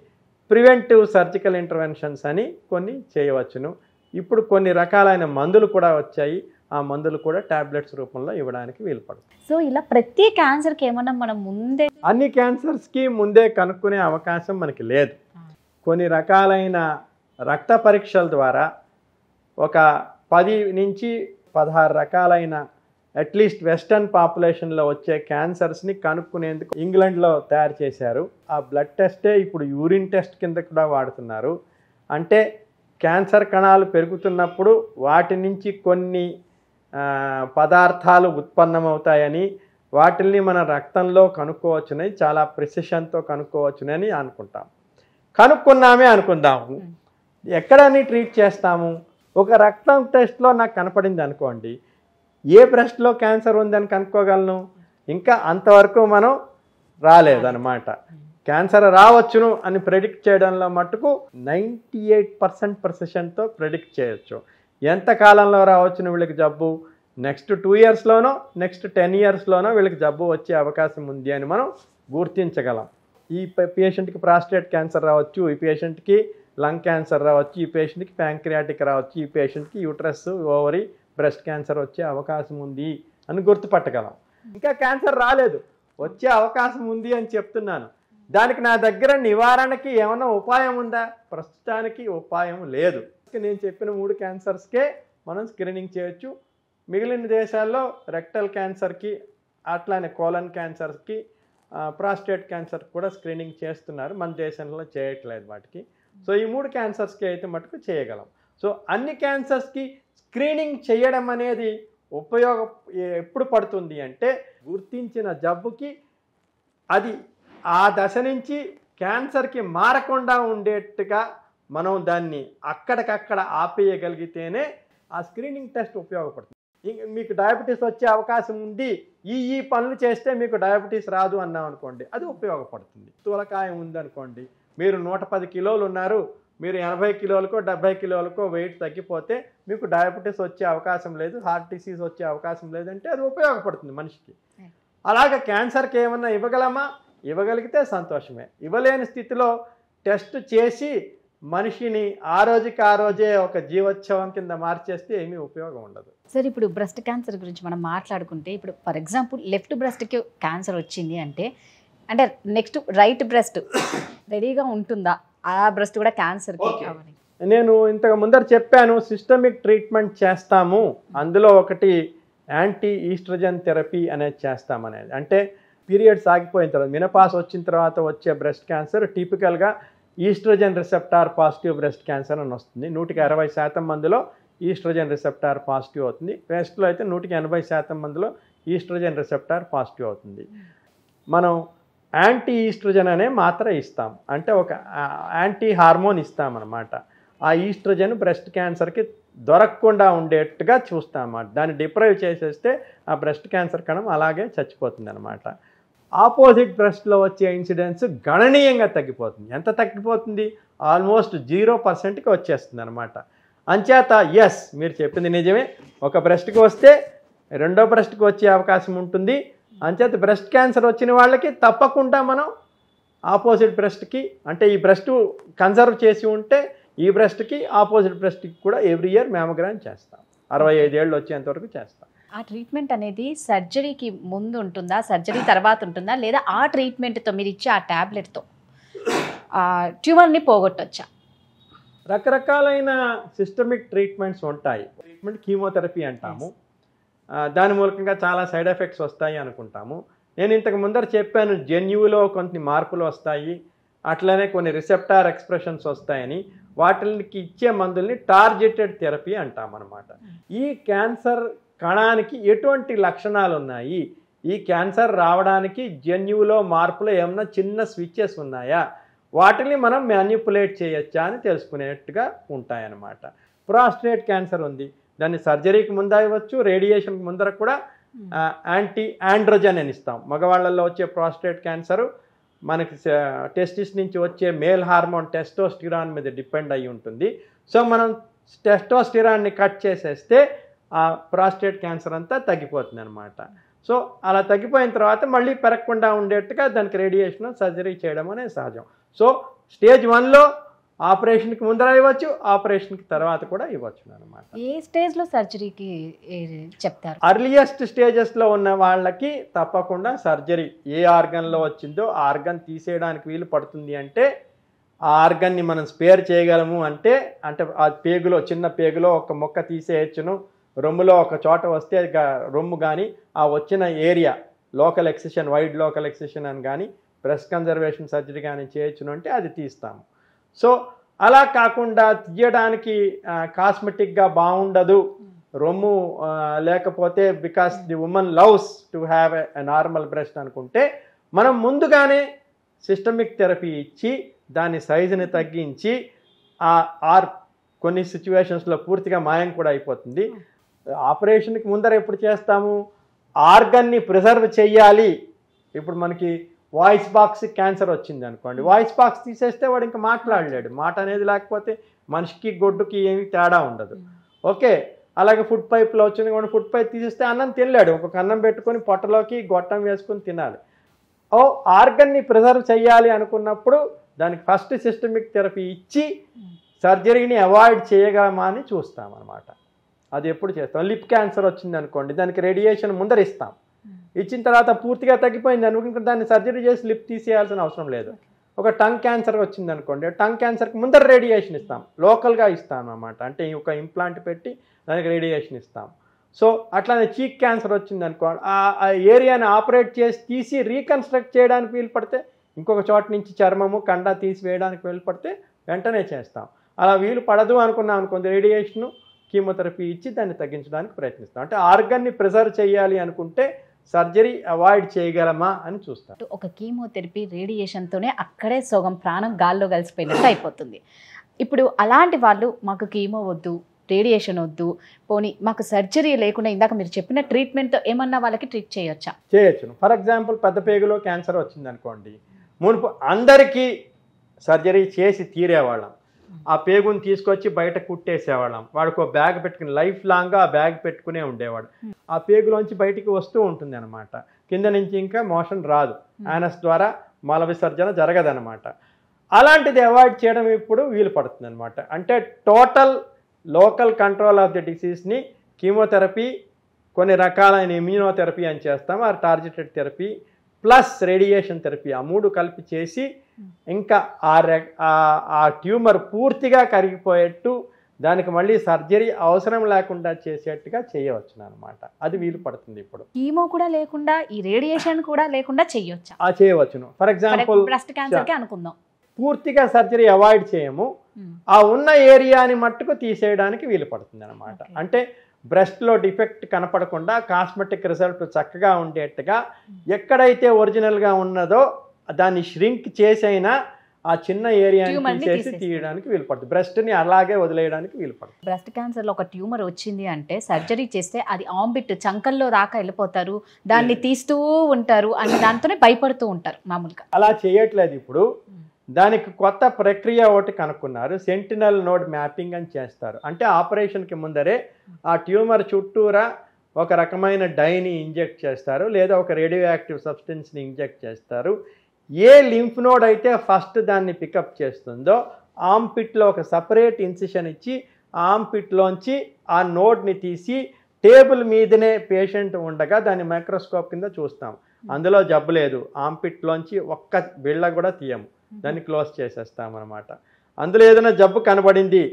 ప్రివెంటివ్ సర్జికల్ ఇంటర్వెన్షన్స్ అని కొన్ని చేయవచ్చును. ఇప్పుడు కొన్ని రకాలైన మందులు కూడా వచ్చాయి, ఆ మందులు కూడా టాబ్లెట్స్ రూపంలో ఇవ్వడానికి వీలు పడుతుంది. సో ఇలా ప్రతి క్యాన్సర్కి ఏమన్నా మనం ముందే అన్ని క్యాన్సర్స్కి ముందే కనుక్కునే అవకాశం మనకి లేదు. కొన్ని రకాలైన రక్త పరీక్షల ద్వారా ఒక 10 నుంచి 16 రకాలైన అట్లీస్ట్ వెస్టర్న్ పాపులేషన్లో వచ్చే క్యాన్సర్స్ని కనుక్కునేందుకు ఇంగ్లాండ్లో తయారు చేశారు. ఆ బ్లడ్ టెస్టే ఇప్పుడు యూరిన్ టెస్ట్ కింద కూడా వాడుతున్నారు. అంటే క్యాన్సర్ కణాలు పెరుగుతున్నప్పుడు వాటి నుంచి కొన్ని పదార్థాలు ఉత్పన్నమవుతాయని, వాటిల్ని మన రక్తంలో కనుక్కోవచ్చునని, చాలా ప్రిసిషన్తో కనుక్కోవచ్చునని అనుకుంటాం. కనుక్కున్నామే అనుకుందాము, ఎక్కడని ట్రీట్ చేస్తాము? ఒక రక్తం టెస్ట్లో నాకు కనపడింది అనుకోండి, ఏ బ్రెస్ట్లో క్యాన్సర్ ఉందని కనుక్కోగలను? ఇంకా అంతవరకు మనం రాలేదన్నమాట. క్యాన్సర్ రావచ్చును అని ప్రెడిక్ట్ చేయడంలో మట్టుకు 98% ప్రిసిషన్తో ప్రెడిక్ట్ చేయొచ్చు. ఎంత కాలంలో రావచ్చును వీళ్ళకి జబ్బు? నెక్స్ట్ 2 ఇయర్స్లోనో నెక్స్ట్ 10 ఇయర్స్లోనో వీళ్ళకి జబ్బు వచ్చే అవకాశం ఉంది అని మనం గుర్తించగలం. ఈ పేషెంట్కి ప్రాస్టేట్ క్యాన్సర్ రావచ్చు, ఈ పేషెంట్కి లంగ్ క్యాన్సర్ రావచ్చు, ఈ పేషెంట్కి ప్యాంక్రియాటిక్ రావచ్చు, ఈ పేషెంట్కి యూట్రస్, ఓవరీ, బ్రెస్ట్ క్యాన్సర్ వచ్చే అవకాశం ఉంది అని గుర్తుపట్టగలం. ఇంకా క్యాన్సర్ రాలేదు, వచ్చే అవకాశం ఉంది అని చెప్తున్నాను. దానికి నా దగ్గర నివారణకి ఏమైనా ఉపాయం ఉందా? ప్రస్తుతానికి ఉపాయం లేదు. నేను చెప్పిన 3 క్యాన్సర్స్కే మనం స్క్రీనింగ్ చేయొచ్చు. మిగిలిన దేశాల్లో రెక్టల్ క్యాన్సర్కి, అట్లానే కోలన్ క్యాన్సర్కి, ప్రాస్టేట్ క్యాన్సర్ కూడా స్క్రీనింగ్ చేస్తున్నారు. మన దేశంలో చేయట్లేదు వాటికి. సో ఈ 3 క్యాన్సర్స్కి అయితే మటుకు చేయగలం. సో అన్ని క్యాన్సర్స్కి స్క్రీనింగ్ చేయడం అనేది ఉపయోగం ఎప్పుడు పడుతుంది అంటే, గుర్తించిన జబ్బుకి అది ఆ దశ నుంచి క్యాన్సర్కి మారకుండా ఉండేట్టుగా మనం దాన్ని అక్కడికక్కడ ఆపేయగలిగితేనే ఆ స్క్రీనింగ్ టెస్ట్ ఉపయోగపడుతుంది. మీకు డయాబెటీస్ వచ్చే అవకాశం ఉంది, ఈ పనులు చేస్తే మీకు డయాబెటీస్ రాదు అన్నాం అనుకోండి, అది ఉపయోగపడుతుంది. స్థూలకాయం ఉందనుకోండి, మీరు 110 కిలోలు ఉన్నారు, మీరు 80 కిలోలకో 70 కిలోలకో వెయిట్ తగ్గిపోతే మీకు డయాబెటీస్ వచ్చే అవకాశం లేదు, హార్ట్ డిసీజ్ వచ్చే అవకాశం లేదంటే అది ఉపయోగపడుతుంది మనిషికి. అలాగే క్యాన్సర్కి ఏమన్నా ఇవ్వగలమా? ఇవ్వగలిగితే సంతోషమే. ఇవ్వలేని స్థితిలో టెస్ట్ చేసి మనిషిని ఆ రోజుకి ఆ రోజే ఒక జీవోత్సవం కింద మార్చేస్తే ఏమీ ఉపయోగం ఉండదు. సార్, ఇప్పుడు బ్రెస్ట్ క్యాన్సర్ గురించి మనం మాట్లాడుకుంటే, ఇప్పుడు ఫర్ ఎగ్జాంపుల్ లెఫ్ట్ బ్రెస్ట్కి క్యాన్సర్ వచ్చింది అంటే నెక్స్ట్ రైట్ బ్రెస్ట్ రెడీగా ఉంటుందా? ఆ బ్రెస్ట్ కూడా క్యాన్సర్కి కావాలి. నేను ఇంతకు ముందర చెప్పాను, సిస్టమిక్ ట్రీట్మెంట్ చేస్తాము. అందులో ఒకటి యాంటీ ఈస్ట్రోజన్ థెరపీ అనేది చేస్తామనేది. అంటే పీరియడ్స్ ఆగిపోయిన తర్వాత, మినపాస్ వచ్చిన తర్వాత వచ్చే బ్రెస్ట్ క్యాన్సర్ టిపికల్గా oestrogen receptor positive breast cancer అని వస్తుంది. 160% మందిలో ఈస్ట్రోజన్ రిసెప్టార్ పాజిటివ్ అవుతుంది. బ్రెస్ట్లో అయితే 180% మందిలో ఈస్ట్రోజన్ రిసెప్టార్ పాజిటివ్ అవుతుంది. మనం యాంటీ ఈస్ట్రోజన్ అనే మాత్ర ఇస్తాం, అంటే ఒక యాంటీ హార్మోన్ ఇస్తామన్నమాట. ఆ ఈస్ట్రోజన్ బ్రెస్ట్ క్యాన్సర్కి దొరకకుండా ఉండేట్టుగా చూస్తామన్నమాట. దాన్ని డిప్రైవ్ చేసేస్తే ఆ బ్రెస్ట్ క్యాన్సర్ కణం అలాగే చచ్చిపోతుంది అన్నమాట. ఆపోజిట్ బ్రెస్ట్లో వచ్చే ఇన్సిడెన్స్ గణనీయంగా తగ్గిపోతుంది. ఎంత తగ్గిపోతుంది? ఆల్మోస్ట్ 0%కి వచ్చేస్తుంది అనమాట. అంచేత ఎస్, మీరు చెప్పింది నిజమే. ఒక బ్రెస్ట్కి వస్తే రెండో బ్రెస్ట్కి వచ్చే అవకాశం ఉంటుంది. అంచేత బ్రెస్ట్ క్యాన్సర్ వచ్చిన వాళ్ళకి తప్పకుండా మనం ఆపోజిట్ బ్రెస్ట్కి, అంటే ఈ బ్రెస్ట్ కన్సర్వ్ చేసి ఉంటే ఈ బ్రెస్ట్కి ఆపోజిట్ బ్రెస్ట్కి కూడా ఎవ్రీ ఇయర్ మ్యామోగ్రామ్ చేస్తాం. 65 ఏళ్ళు వచ్చేంతవరకు చేస్తాం. ఆ ట్రీట్మెంట్ అనేది సర్జరీకి ముందు ఉంటుందా, సర్జరీ తర్వాత ఉంటుందా, లేదా ఆ ట్రీట్మెంట్తో మీరు ఇచ్చే ఆ ట్యాబ్లెట్తో ట్యూమర్ని పోగొట్టొచ్చా? రకరకాలైన సిస్టమిక్ ట్రీట్మెంట్స్ ఉంటాయి. ట్రీట్మెంట్ కీమోథెరపీ అంటాము. దాని మూలకంగా చాలా సైడ్ ఎఫెక్ట్స్ వస్తాయి అనుకుంటాము. నేను ఇంతకు ముందర చెప్పాను, జన్యువులో కొన్ని మార్పులు వస్తాయి, అట్లనే కొన్ని రిసెప్టార్ ఎక్స్ప్రెషన్స్ వస్తాయని. వాటికి ఇచ్చే మందుల్ని టార్గెటెడ్ థెరపీ అంటామన్నమాట. ఈ క్యాన్సర్ కణానికి ఎటువంటి లక్షణాలు ఉన్నాయి, ఈ క్యాన్సర్ రావడానికి జన్యువులో మార్పులో ఏమన్నా చిన్న స్విచ్చెస్ ఉన్నాయా, వాటిని మనం మ్యానిపులేట్ చేయొచ్చా అని తెలుసుకునేట్టుగా ఉంటాయన్నమాట. ప్రాస్టేట్ క్యాన్సర్ ఉంది, దాన్ని సర్జరీకి ముందు ఇవ్వచ్చు, రేడియేషన్కి ముందర కూడా యాంటీ ఆండ్రోజన్ అని ఇస్తాం. మగవాళ్ళల్లో వచ్చే ప్రాస్టేట్ క్యాన్సరు మనకి టెస్టిస్ నుంచి వచ్చే మేల్ హార్మోన్ టెస్టోస్టిరాన్ మీద డిపెండ్ అయి ఉంటుంది. సో మనం టెస్టోస్టిరాన్ని కట్ చేసేస్తే ఆ ప్రాస్టేట్ క్యాన్సర్ అంతా తగ్గిపోతుంది అనమాట. సో అలా తగ్గిపోయిన తర్వాత మళ్ళీ పెరగకుండా ఉండేట్టుగా దానికి రేడియేషన్ సర్జరీ చేయడం అనేది సహజం. సో స్టేజ్ 1లో ఆపరేషన్కి ముందర ఇవ్వచ్చు, ఆపరేషన్కి తర్వాత కూడా ఇవ్వచ్చు అనమాట. ఏ స్టేజ్లో సర్జరీకి చెప్తారు? అర్లియస్ట్ స్టేజెస్లో ఉన్న వాళ్ళకి తప్పకుండా సర్జరీ ఏ ఆర్గన్లో వచ్చిందో ఆ ఆర్గన్ తీసేయడానికి వీలు పడుతుంది అంటే ఆ ఆర్గన్ని మనం స్పేర్ చేయగలము అంటే ఆ పేగులో చిన్న పేగులో ఒక మొక్క తీసేయచ్చును, రొమ్ములో ఒక చోట వస్తే రొమ్ము కానీ ఆ వచ్చిన area local excision wide local excision అని కానీ బ్రెస్ట్ కన్జర్వేషన్ సర్జరీ కానీ చేయొచ్చును అంటే అది తీస్తాము. సో అలా కాకుండా తీయడానికి కాస్మెటిక్గా బాగుండదు రొమ్ము లేకపోతే because the women loves to have a normal breast అనుకుంటే మనం ముందుగానే సిస్టమిక్ థెరపీ ఇచ్చి దాని సైజుని తగ్గించి ఆర్ కొన్ని సిచ్యువేషన్స్లో పూర్తిగా మాయం కూడా అయిపోతుంది. ఆపరేషన్కి ముందర ఎప్పుడు చేస్తాము? ఆర్గన్ని ప్రిజర్వ్ చెయ్యాలి. ఇప్పుడు మనకి వాయిస్ బాక్స్ క్యాన్సర్ వచ్చింది అనుకోండి, వాయిస్ బాక్స్ తీసేస్తే వాడు ఇంకా మాట్లాడలేడు. మాట అనేది లేకపోతే మనిషికి గొడ్డుకి ఏమి తేడా ఉండదు. ఓకే, అలాగే ఫుడ్ పైప్లో వచ్చింది కూడా, ఫుడ్ పైప్ తీసేస్తే అన్నం తినలేడు. ఒక అన్నం పెట్టుకొని పొట్టలోకి గొట్టం వేసుకొని తినాలి. ఆర్గన్ని ప్రిజర్వ్ చేయాలి అనుకున్నప్పుడు దానికి ఫస్ట్ సిస్టమిక్ థెరపీ ఇచ్చి సర్జరీని అవాయిడ్ చేయగలమా అని చూస్తామన్నమాట. అది ఎప్పుడు చేస్తాం? లిప్ క్యాన్సర్ వచ్చింది అనుకోండి, దానికి రేడియేషన్ ముందర ఇస్తాం. ఇచ్చిన తర్వాత పూర్తిగా తగ్గిపోయింది అనుకుంటే దాన్ని సర్జరీ చేసి లిప్ తీసేయాల్సిన అవసరం లేదు. ఒక టంగ్ క్యాన్సర్ వచ్చింది అనుకోండి, టంగ్ క్యాన్సర్కి ముందర రేడియేషన్ ఇస్తాం, లోకల్గా ఇస్తాం అన్నమాట. అంటే ఒక ఇంప్లాంట్ పెట్టి దానికి రేడియేషన్ ఇస్తాం. సో అట్లానే చీక్ క్యాన్సర్ వచ్చింది అనుకోండి, ఆ ఏరియాని ఆపరేట్ చేసి తీసి రీకన్స్ట్రక్ట్ చేయడానికి వీలు పడితే, ఇంకొక చోట నుంచి చర్మము కండ తీసివేయడానికి వీలు పడితే వెంటనే చేస్తాం. అలా వీలు పడదు అనుకున్నాం అనుకోండి, రేడియేషను కీమోథెరపీ ఇచ్చి దాన్ని తగ్గించడానికి ప్రయత్నిస్తాం. అంటే ఆర్గన్ని ప్రిజర్వ్ చేయాలి అనుకుంటే సర్జరీ అవాయిడ్ చేయగలమా అని చూస్తాం. ఒక కీమోథెరపీ రేడియేషన్తోనే అక్కడే సగం ప్రాణం గాల్లో కలిసిపోయినట్టు అయిపోతుంది. ఇప్పుడు అలాంటి వాళ్ళు మాకు కీమో వద్దు, రేడియేషన్ వద్దు, పోనీ మాకు సర్జరీ లేకుండా ఇందాక మీరు చెప్పిన ట్రీట్మెంట్తో ఏమన్నా వాళ్ళకి ట్రీట్ చేయొచ్చా? చేయొచ్చును. ఫర్ ఎగ్జాంపుల్ పెద్ద పేగులో క్యాన్సర్ వచ్చింది అనుకోండి, మునుపు అందరికీ సర్జరీ చేసి తీరేవాళ్ళం. ఆ పేగుని తీసుకొచ్చి బయట కుట్టేసేవాళ్ళం. వాడికి ఒక బ్యాగ్ పెట్టుకుని లైఫ్ లాంగ్గా ఆ బ్యాగ్ పెట్టుకునే ఉండేవాడు. ఆ పేగులోంచి బయటికి వస్తూ ఉంటుంది అనమాట. కింద నుంచి ఇంకా మోషన్ రాదు, యానస్ ద్వారా మల విసర్జన జరగదనమాట. అలాంటిది అవాయిడ్ చేయడం ఇప్పుడు వీలు పడుతుంది అనమాట. అంటే total local control of the డిసీజ్ని కీమోథెరపీ, కొన్ని రకాలైన ఇమ్యూనోథెరపీ అని చేస్తాం, ఆ targeted therapy plus radiation therapy, ఆ మూడు కలిపి చేసి ఇంకా ఆ ట్యూమర్ పూర్తిగా కరిగిపోయేట్టు దానికి మళ్ళీ సర్జరీ అవసరం లేకుండా చేసేట్టుగా చేయవచ్చు అనమాట. అది వీలు పడుతుంది ఇప్పుడు. కీమో కూడా లేకుండా ఈ రేడియేషన్ కూడా లేకుండా చేయొచ్చా? చేయవచ్చును. ఫర్ ఎగ్జాంపుల్ బ్రెస్ట్ క్యాన్సర్కి అనుకుందాం, పూర్తిగా సర్జరీ అవాయిడ్ చేయము, ఆ ఉన్న ఏరియాని మట్టుకు తీసేయడానికి వీలు పడుతుంది అనమాట. అంటే బ్రెస్ట్లో డిఫెక్ట్ కనపడకుండా కాస్మెటిక్ రిజల్ట్ చక్కగా ఉండేట్టుగా ఎక్కడైతే ఒరిజినల్గా ఉన్నదో దాన్ని ష్రింక్ చేసైనా ఆ చిన్న ఏరియాని తీసేసి తీయడానికి వీలు పడుతుంది. బ్రెస్ట్ని అలాగే వదిలేయడానికి వీలు పడుతుంది. బ్రెస్ట్ క్యాన్సర్లో ఒక ట్యూమర్ వచ్చింది అంటే సర్జరీ చేస్తే అది ఆంబిట్ చంకల్లో దాకా వెళ్ళిపోతారు, దాన్ని తీస్తూ ఉంటారు అని దాంతోనే భయపడుతూ ఉంటారు మామూలుగా. అలా చేయట్లేదు ఇప్పుడు. దానికి కొత్త ప్రక్రియ ఒకటి కనుక్కున్నారు, సెంటినల్ నోడ్ మ్యాపింగ్ అని చేస్తారు. అంటే ఆపరేషన్కి ముందరే ఆ ట్యూమర్ చుట్టూరా ఒక రకమైన డైని ఇంజెక్ట్ చేస్తారు, లేదా ఒక రేడియో యాక్టివ్ సబ్స్టెన్స్ని ఇంజెక్ట్ చేస్తారు. ఏ లింఫ్ నోడ్ అయితే ఫస్ట్ దాన్ని పికప్ చేస్తుందో ఆంపిట్లో ఒక సపరేట్ ఇన్సిషన్ ఇచ్చి ఆంపిట్లోంచి ఆ నోడ్ని తీసి టేబుల్ మీదనే పేషెంట్ ఉండగా దాన్ని మైక్రోస్కోప్ కింద చూస్తాం. అందులో జబ్బు లేదు, ఆంపిట్లోంచి ఒక్క బిళ్ళ కూడా తీయము, దాన్ని క్లోజ్ చేసేస్తామన్నమాట. అందులో ఏదైనా జబ్బు కనబడింది,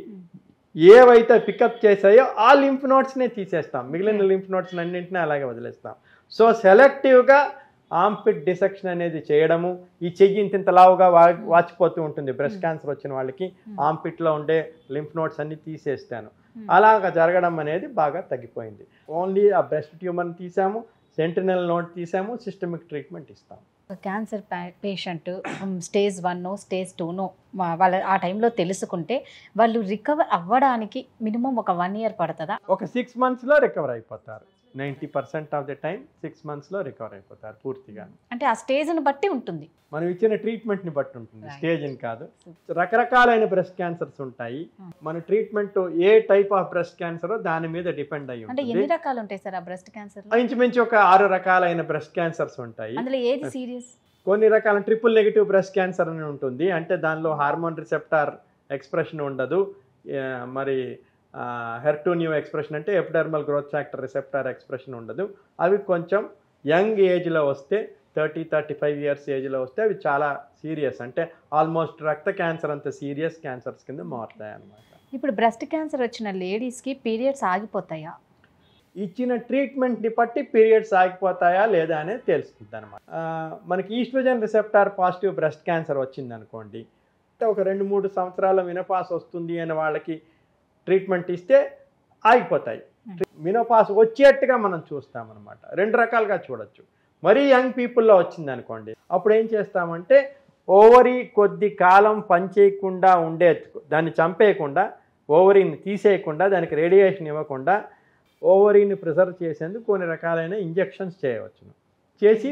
ఏవైతే పికప్ చేసాయో ఆ లింఫ్ నోడ్స్నే తీసేస్తాం, మిగిలిన లింఫ్ నోడ్స్ అన్నింటినీ అలాగే వదిలేస్తాం. సో సెలెక్టివ్గా ఆంపిట్ డిసెక్షన్ అనేది చేయడము. ఈ చెయ్యి ఇంత లావుగా వాచిపోతూ ఉంటుంది బ్రెస్ట్ క్యాన్సర్ వచ్చిన వాళ్ళకి, ఆంపిట్లో ఉండే లింఫ్ నోడ్స్ అన్ని తీసేస్తాను. అలాగా జరగడం అనేది బాగా తగ్గిపోయింది. ఓన్లీ ఆ బ్రెస్ట్ ట్యూమర్ని తీసాము, సెంటినల్ నోడ్ తీసాము, సిస్టమిక్ ట్రీట్మెంట్ ఇస్తాము. క్యాన్సర్ పేషెంట్ స్టేజ్ 1 స్టేజ్ 2 వాళ్ళ ఆ టైంలో తెలుసుకుంటే వాళ్ళు రికవర్ అవ్వడానికి మినిమం ఒక 1 year పడుతుందా? ఒక 6 monthsలో రికవర్ అయిపోతారు. 90% ఆఫ్ ద టైం 6 monthsలో రికవర్ అయిపోతారు పూర్తిగా. అంటే ఆ స్టేజ్ని బట్టి ఉంటుంది, మనం ఇచ్చిన ట్రీట్మెంట్ని బట్టి ఉంటుంది, స్టేజ్ని కాదు. రకరకాలైన బ్రెస్ట్ క్యాన్సర్స్ ఉంటాయి. మన treatment A type of breast cancer దాని మీద డిపెండ్ అయ్యి ఉంటుంది. అంటే ఎన్ని రకాలు ఉంటాయి సార్ ఆ బ్రెస్ట్ క్యాన్సర్? ఇంచుమించు ఒక 6 రకాలైన బ్రెస్ట్ క్యాన్సర్స్ ఉంటాయి. అందులో ఏది సీరియస్? కొన్ని రకాల ట్రిపుల్ నెగిటివ్ బ్రెస్ట్ క్యాన్సర్ అని ఉంటుంది. అంటే దానిలో హార్మోన్ రిసెప్టార్ ఎక్స్ప్రెషన్ ఉండదు. మరి HER2 న్యూ ఎక్స్ప్రెషన్ అంటే epidermal growth factor receptor expression ఉండదు. అవి కొంచెం యంగ్ ఏజ్లో వస్తే 30-35 ఇయర్స్ ఏజ్లో వస్తే అవి చాలా సీరియస్, అంటే ఆల్మోస్ట్ రక్త క్యాన్సర్ అంత సీరియస్ క్యాన్సర్స్ కింద మారుతాయి అన్నమాట. ఇప్పుడు బ్రెస్ట్ క్యాన్సర్ వచ్చిన లేడీస్కి పీరియడ్స్ ఆగిపోతాయా? ఇచ్చిన ట్రీట్మెంట్ని బట్టి పీరియడ్స్ ఆగిపోతాయా లేదా అనేది తెలుస్తుంది అనమాట. మనకి oestrogen receptor positive breast cancer వచ్చింది అనుకోండి, ఒక 2-3 సంవత్సరాల మినపాస్ వస్తుంది అని వాళ్ళకి ట్రీట్మెంట్ ఇస్తే ఆగిపోతాయి. మినపాస్ వచ్చేట్టుగా మనం చూస్తామన్నమాట. 2 రకాలుగా చూడొచ్చు. మరీ యంగ్ పీపుల్లో వచ్చింది అనుకోండి, అప్పుడు ఏం చేస్తామంటే ఓవరీ కొద్ది కాలం పనిచేయకుండా దాన్ని చంపేయకుండా, ఓవరీని తీసేయకుండా, దానికి రేడియేషన్ ఇవ్వకుండా ఓవరీని ప్రిజర్వ్ చేసేందుకు కొన్ని రకాలైన ఇంజెక్షన్స్ చేయవచ్చును. చేసి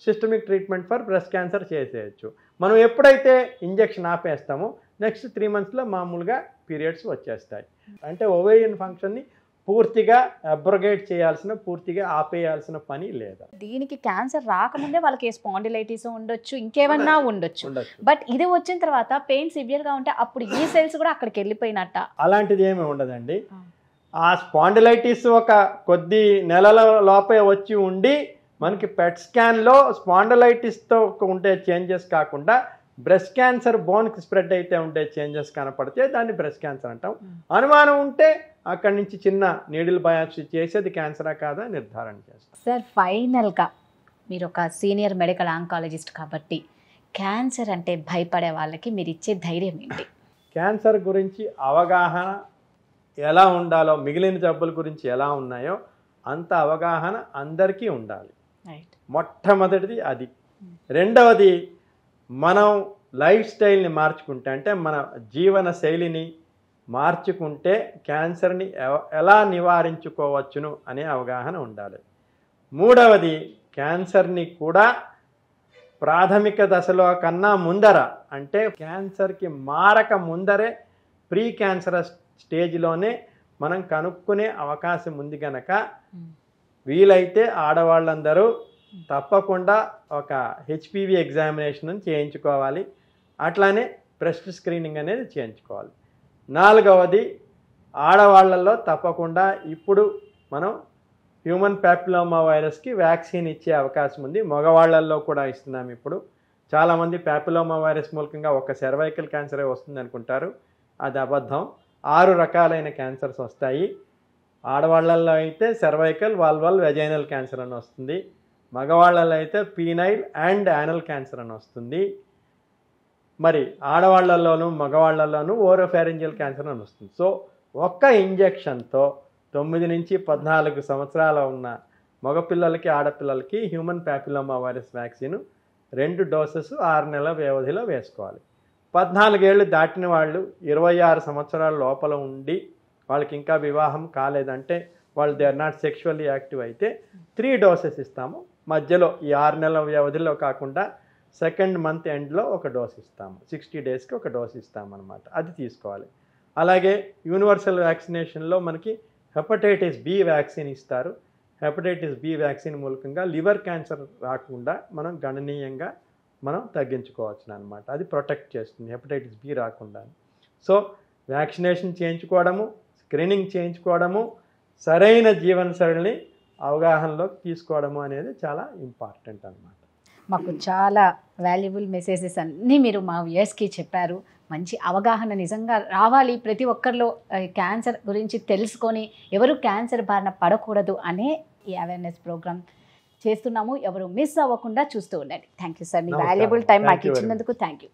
systemic treatment for breast cancer చేసేయచ్చు. మనం ఎప్పుడైతే ఇంజెక్షన్ ఆపేస్తామో నెక్స్ట్ 3 మంత్స్లో మామూలుగా పీరియడ్స్ వచ్చేస్తాయి. అంటే ఓవేరియన్ ఫంక్షన్ని పూర్తిగా అబ్రోగేట్ చేయాల్సిన, పూర్తిగా ఆపేయాల్సిన పని లేదు. దీనికి క్యాన్సర్ రాకముందే వాళ్ళకి స్పాండిలైటిస్ ఉండొచ్చు, ఇంకేమన్నా ఉండొచ్చు. బట్ ఇది వచ్చిన తర్వాత పెయిన్ సివియర్గా ఉంటే అప్పుడు ఈ సెల్స్ కూడా అక్కడికి వెళ్ళిపోయినట్ట? అలాంటిది ఏమీ ఉండదండి. ఆ స్పాండిలైటిస్ ఒక కొద్ది నెలల లోపే వచ్చి ఉండి మనకి పెట్ స్కాన్లో స్పాండిలైటిస్తో ఉండే చేంజెస్ కాకుండా బ్రెస్ట్ క్యాన్సర్ బోన్కి స్ప్రెడ్ అయితే ఉండే చేంజెస్ కనపడితే దాన్ని బ్రెస్ట్ క్యాన్సర్ అంటాం. అనుమానం ఉంటే అక్కడి నుంచి చిన్న నీడిల్ బయాప్సీ చేసి అది క్యాన్సరా కాదా నిర్ధారణ చేస్తాం. సార్, ఫైనల్గా మీరు ఒక సీనియర్ మెడికల్ ఆంకాలజిస్ట్ కాబట్టి క్యాన్సర్ అంటే భయపడే వాళ్ళకి మీరు ఇచ్చే ధైర్యం ఏంటి? క్యాన్సర్ గురించి అవగాహన ఎలా ఉండాలో, మిగిలిన జబ్బుల గురించి ఎలా ఉన్నాయో అంత అవగాహన అందరికీ ఉండాలి. మొట్టమొదటిది అది. రెండవది, మనం లైఫ్ స్టైల్ని మార్చుకుంటే, అంటే మన జీవన శైలిని మార్చుకుంటే క్యాన్సర్ని ఎలా నివారించుకోవచ్చును అనే అవగాహన ఉండాలి. మూడవది, క్యాన్సర్ని కూడా ప్రాథమిక దశలో కన్నా ముందర, అంటే క్యాన్సర్కి మారక ముందరే ప్రీ క్యాన్సరస్ స్టేజ్లోనే మనం కనుక్కునే అవకాశం ఉంది కనుక వీలైతే ఆడవాళ్ళందరూ తప్పకుండా ఒక HPV ఎగ్జామినేషన్ చేయించుకోవాలి. అట్లానే బ్రెస్ట్ స్క్రీనింగ్ అనేది చేయించుకోవాలి. నాలుగవది, ఆడవాళ్ళల్లో తప్పకుండా ఇప్పుడు మనం హ్యూమన్ ప్యాపిలోమా వైరస్కి వ్యాక్సిన్ ఇచ్చే అవకాశం ఉంది. మగవాళ్ళల్లో కూడా ఇస్తున్నాం. ఇప్పుడు చాలామంది ప్యాపిలోమా వైరస్ మూలకంగా ఒక సర్వైకల్ క్యాన్సరే వస్తుంది అనుకుంటారు. అది అబద్ధం. 6 రకాలైన క్యాన్సర్స్ వస్తాయి. ఆడవాళ్ళల్లో అయితే సర్వైకల్, వాల్వల్, వెజైనల్ క్యాన్సర్ అని వస్తుంది. మగవాళ్ళలో అయితే పీనైల్ అండ్ యానల్ క్యాన్సర్ అని వస్తుంది. మరి ఆడవాళ్లలోనూ మగవాళ్లలోనూ ఓరోఫారింజియల్ క్యాన్సర్ అని వస్తుంది. సో ఒక్క ఇంజెక్షన్తో 9 నుంచి 14 సంవత్సరాల ఉన్న మగపిల్లలకి, ఆడపిల్లలకి human papilloma virus vaccine 2 doses 6 నెలల వ్యవధిలో వేసుకోవాలి. 14 ఏళ్ళు దాటిన వాళ్ళు, 26 సంవత్సరాల లోపల ఉండి వాళ్ళకి ఇంకా వివాహం కాలేదంటే, వాళ్ళు they are not sexually active అయితే 3 డోసెస్ ఇస్తాము. మధ్యలో ఈ 6 నెలల వ్యవధిలో కాకుండా సెకండ్ మంత్ ఎండ్లో ఒక డోస్ ఇస్తాము. 60 డేస్కి ఒక డోస్ ఇస్తామన్నమాట. అది తీసుకోవాలి. అలాగే యూనివర్సల్ వ్యాక్సినేషన్లో మనకి హెపటైటిస్ B వ్యాక్సిన్ ఇస్తారు. హెపటైటిస్ B వ్యాక్సిన్ మూలకంగా లివర్ క్యాన్సర్ రాకుండా మనం గణనీయంగా తగ్గించుకోవచ్చు అన్నమాట. అది ప్రొటెక్ట్ చేస్తుంది హెపటైటిస్ B రాకుండా. సో వ్యాక్సినేషన్ చేయించుకోవడము, స్క్రీనింగ్ చేయించుకోవడము, సరైన జీవనశైలిని అవగాహనలోకి తీసుకోవడము అనేది చాలా ఇంపార్టెంట్ అన్నమాట. మాకు చాలా వాల్యుబుల్ మెసేజెస్ అన్నీ మీరు మా వ్యూయర్స్కి చెప్పారు. మంచి అవగాహన నిజంగా రావాలి ప్రతి ఒక్కరిలో. క్యాన్సర్ గురించి తెలుసుకొని ఎవరు క్యాన్సర్ బారిన పడకూడదు అనే ఈ అవేర్నెస్ ప్రోగ్రామ్ చేస్తున్నాము. ఎవరు మిస్ అవ్వకుండా చూస్తూ ఉండండి. Thank you sir, me valuable time మాకు ఇచ్చినందుకు థ్యాంక్ యూ.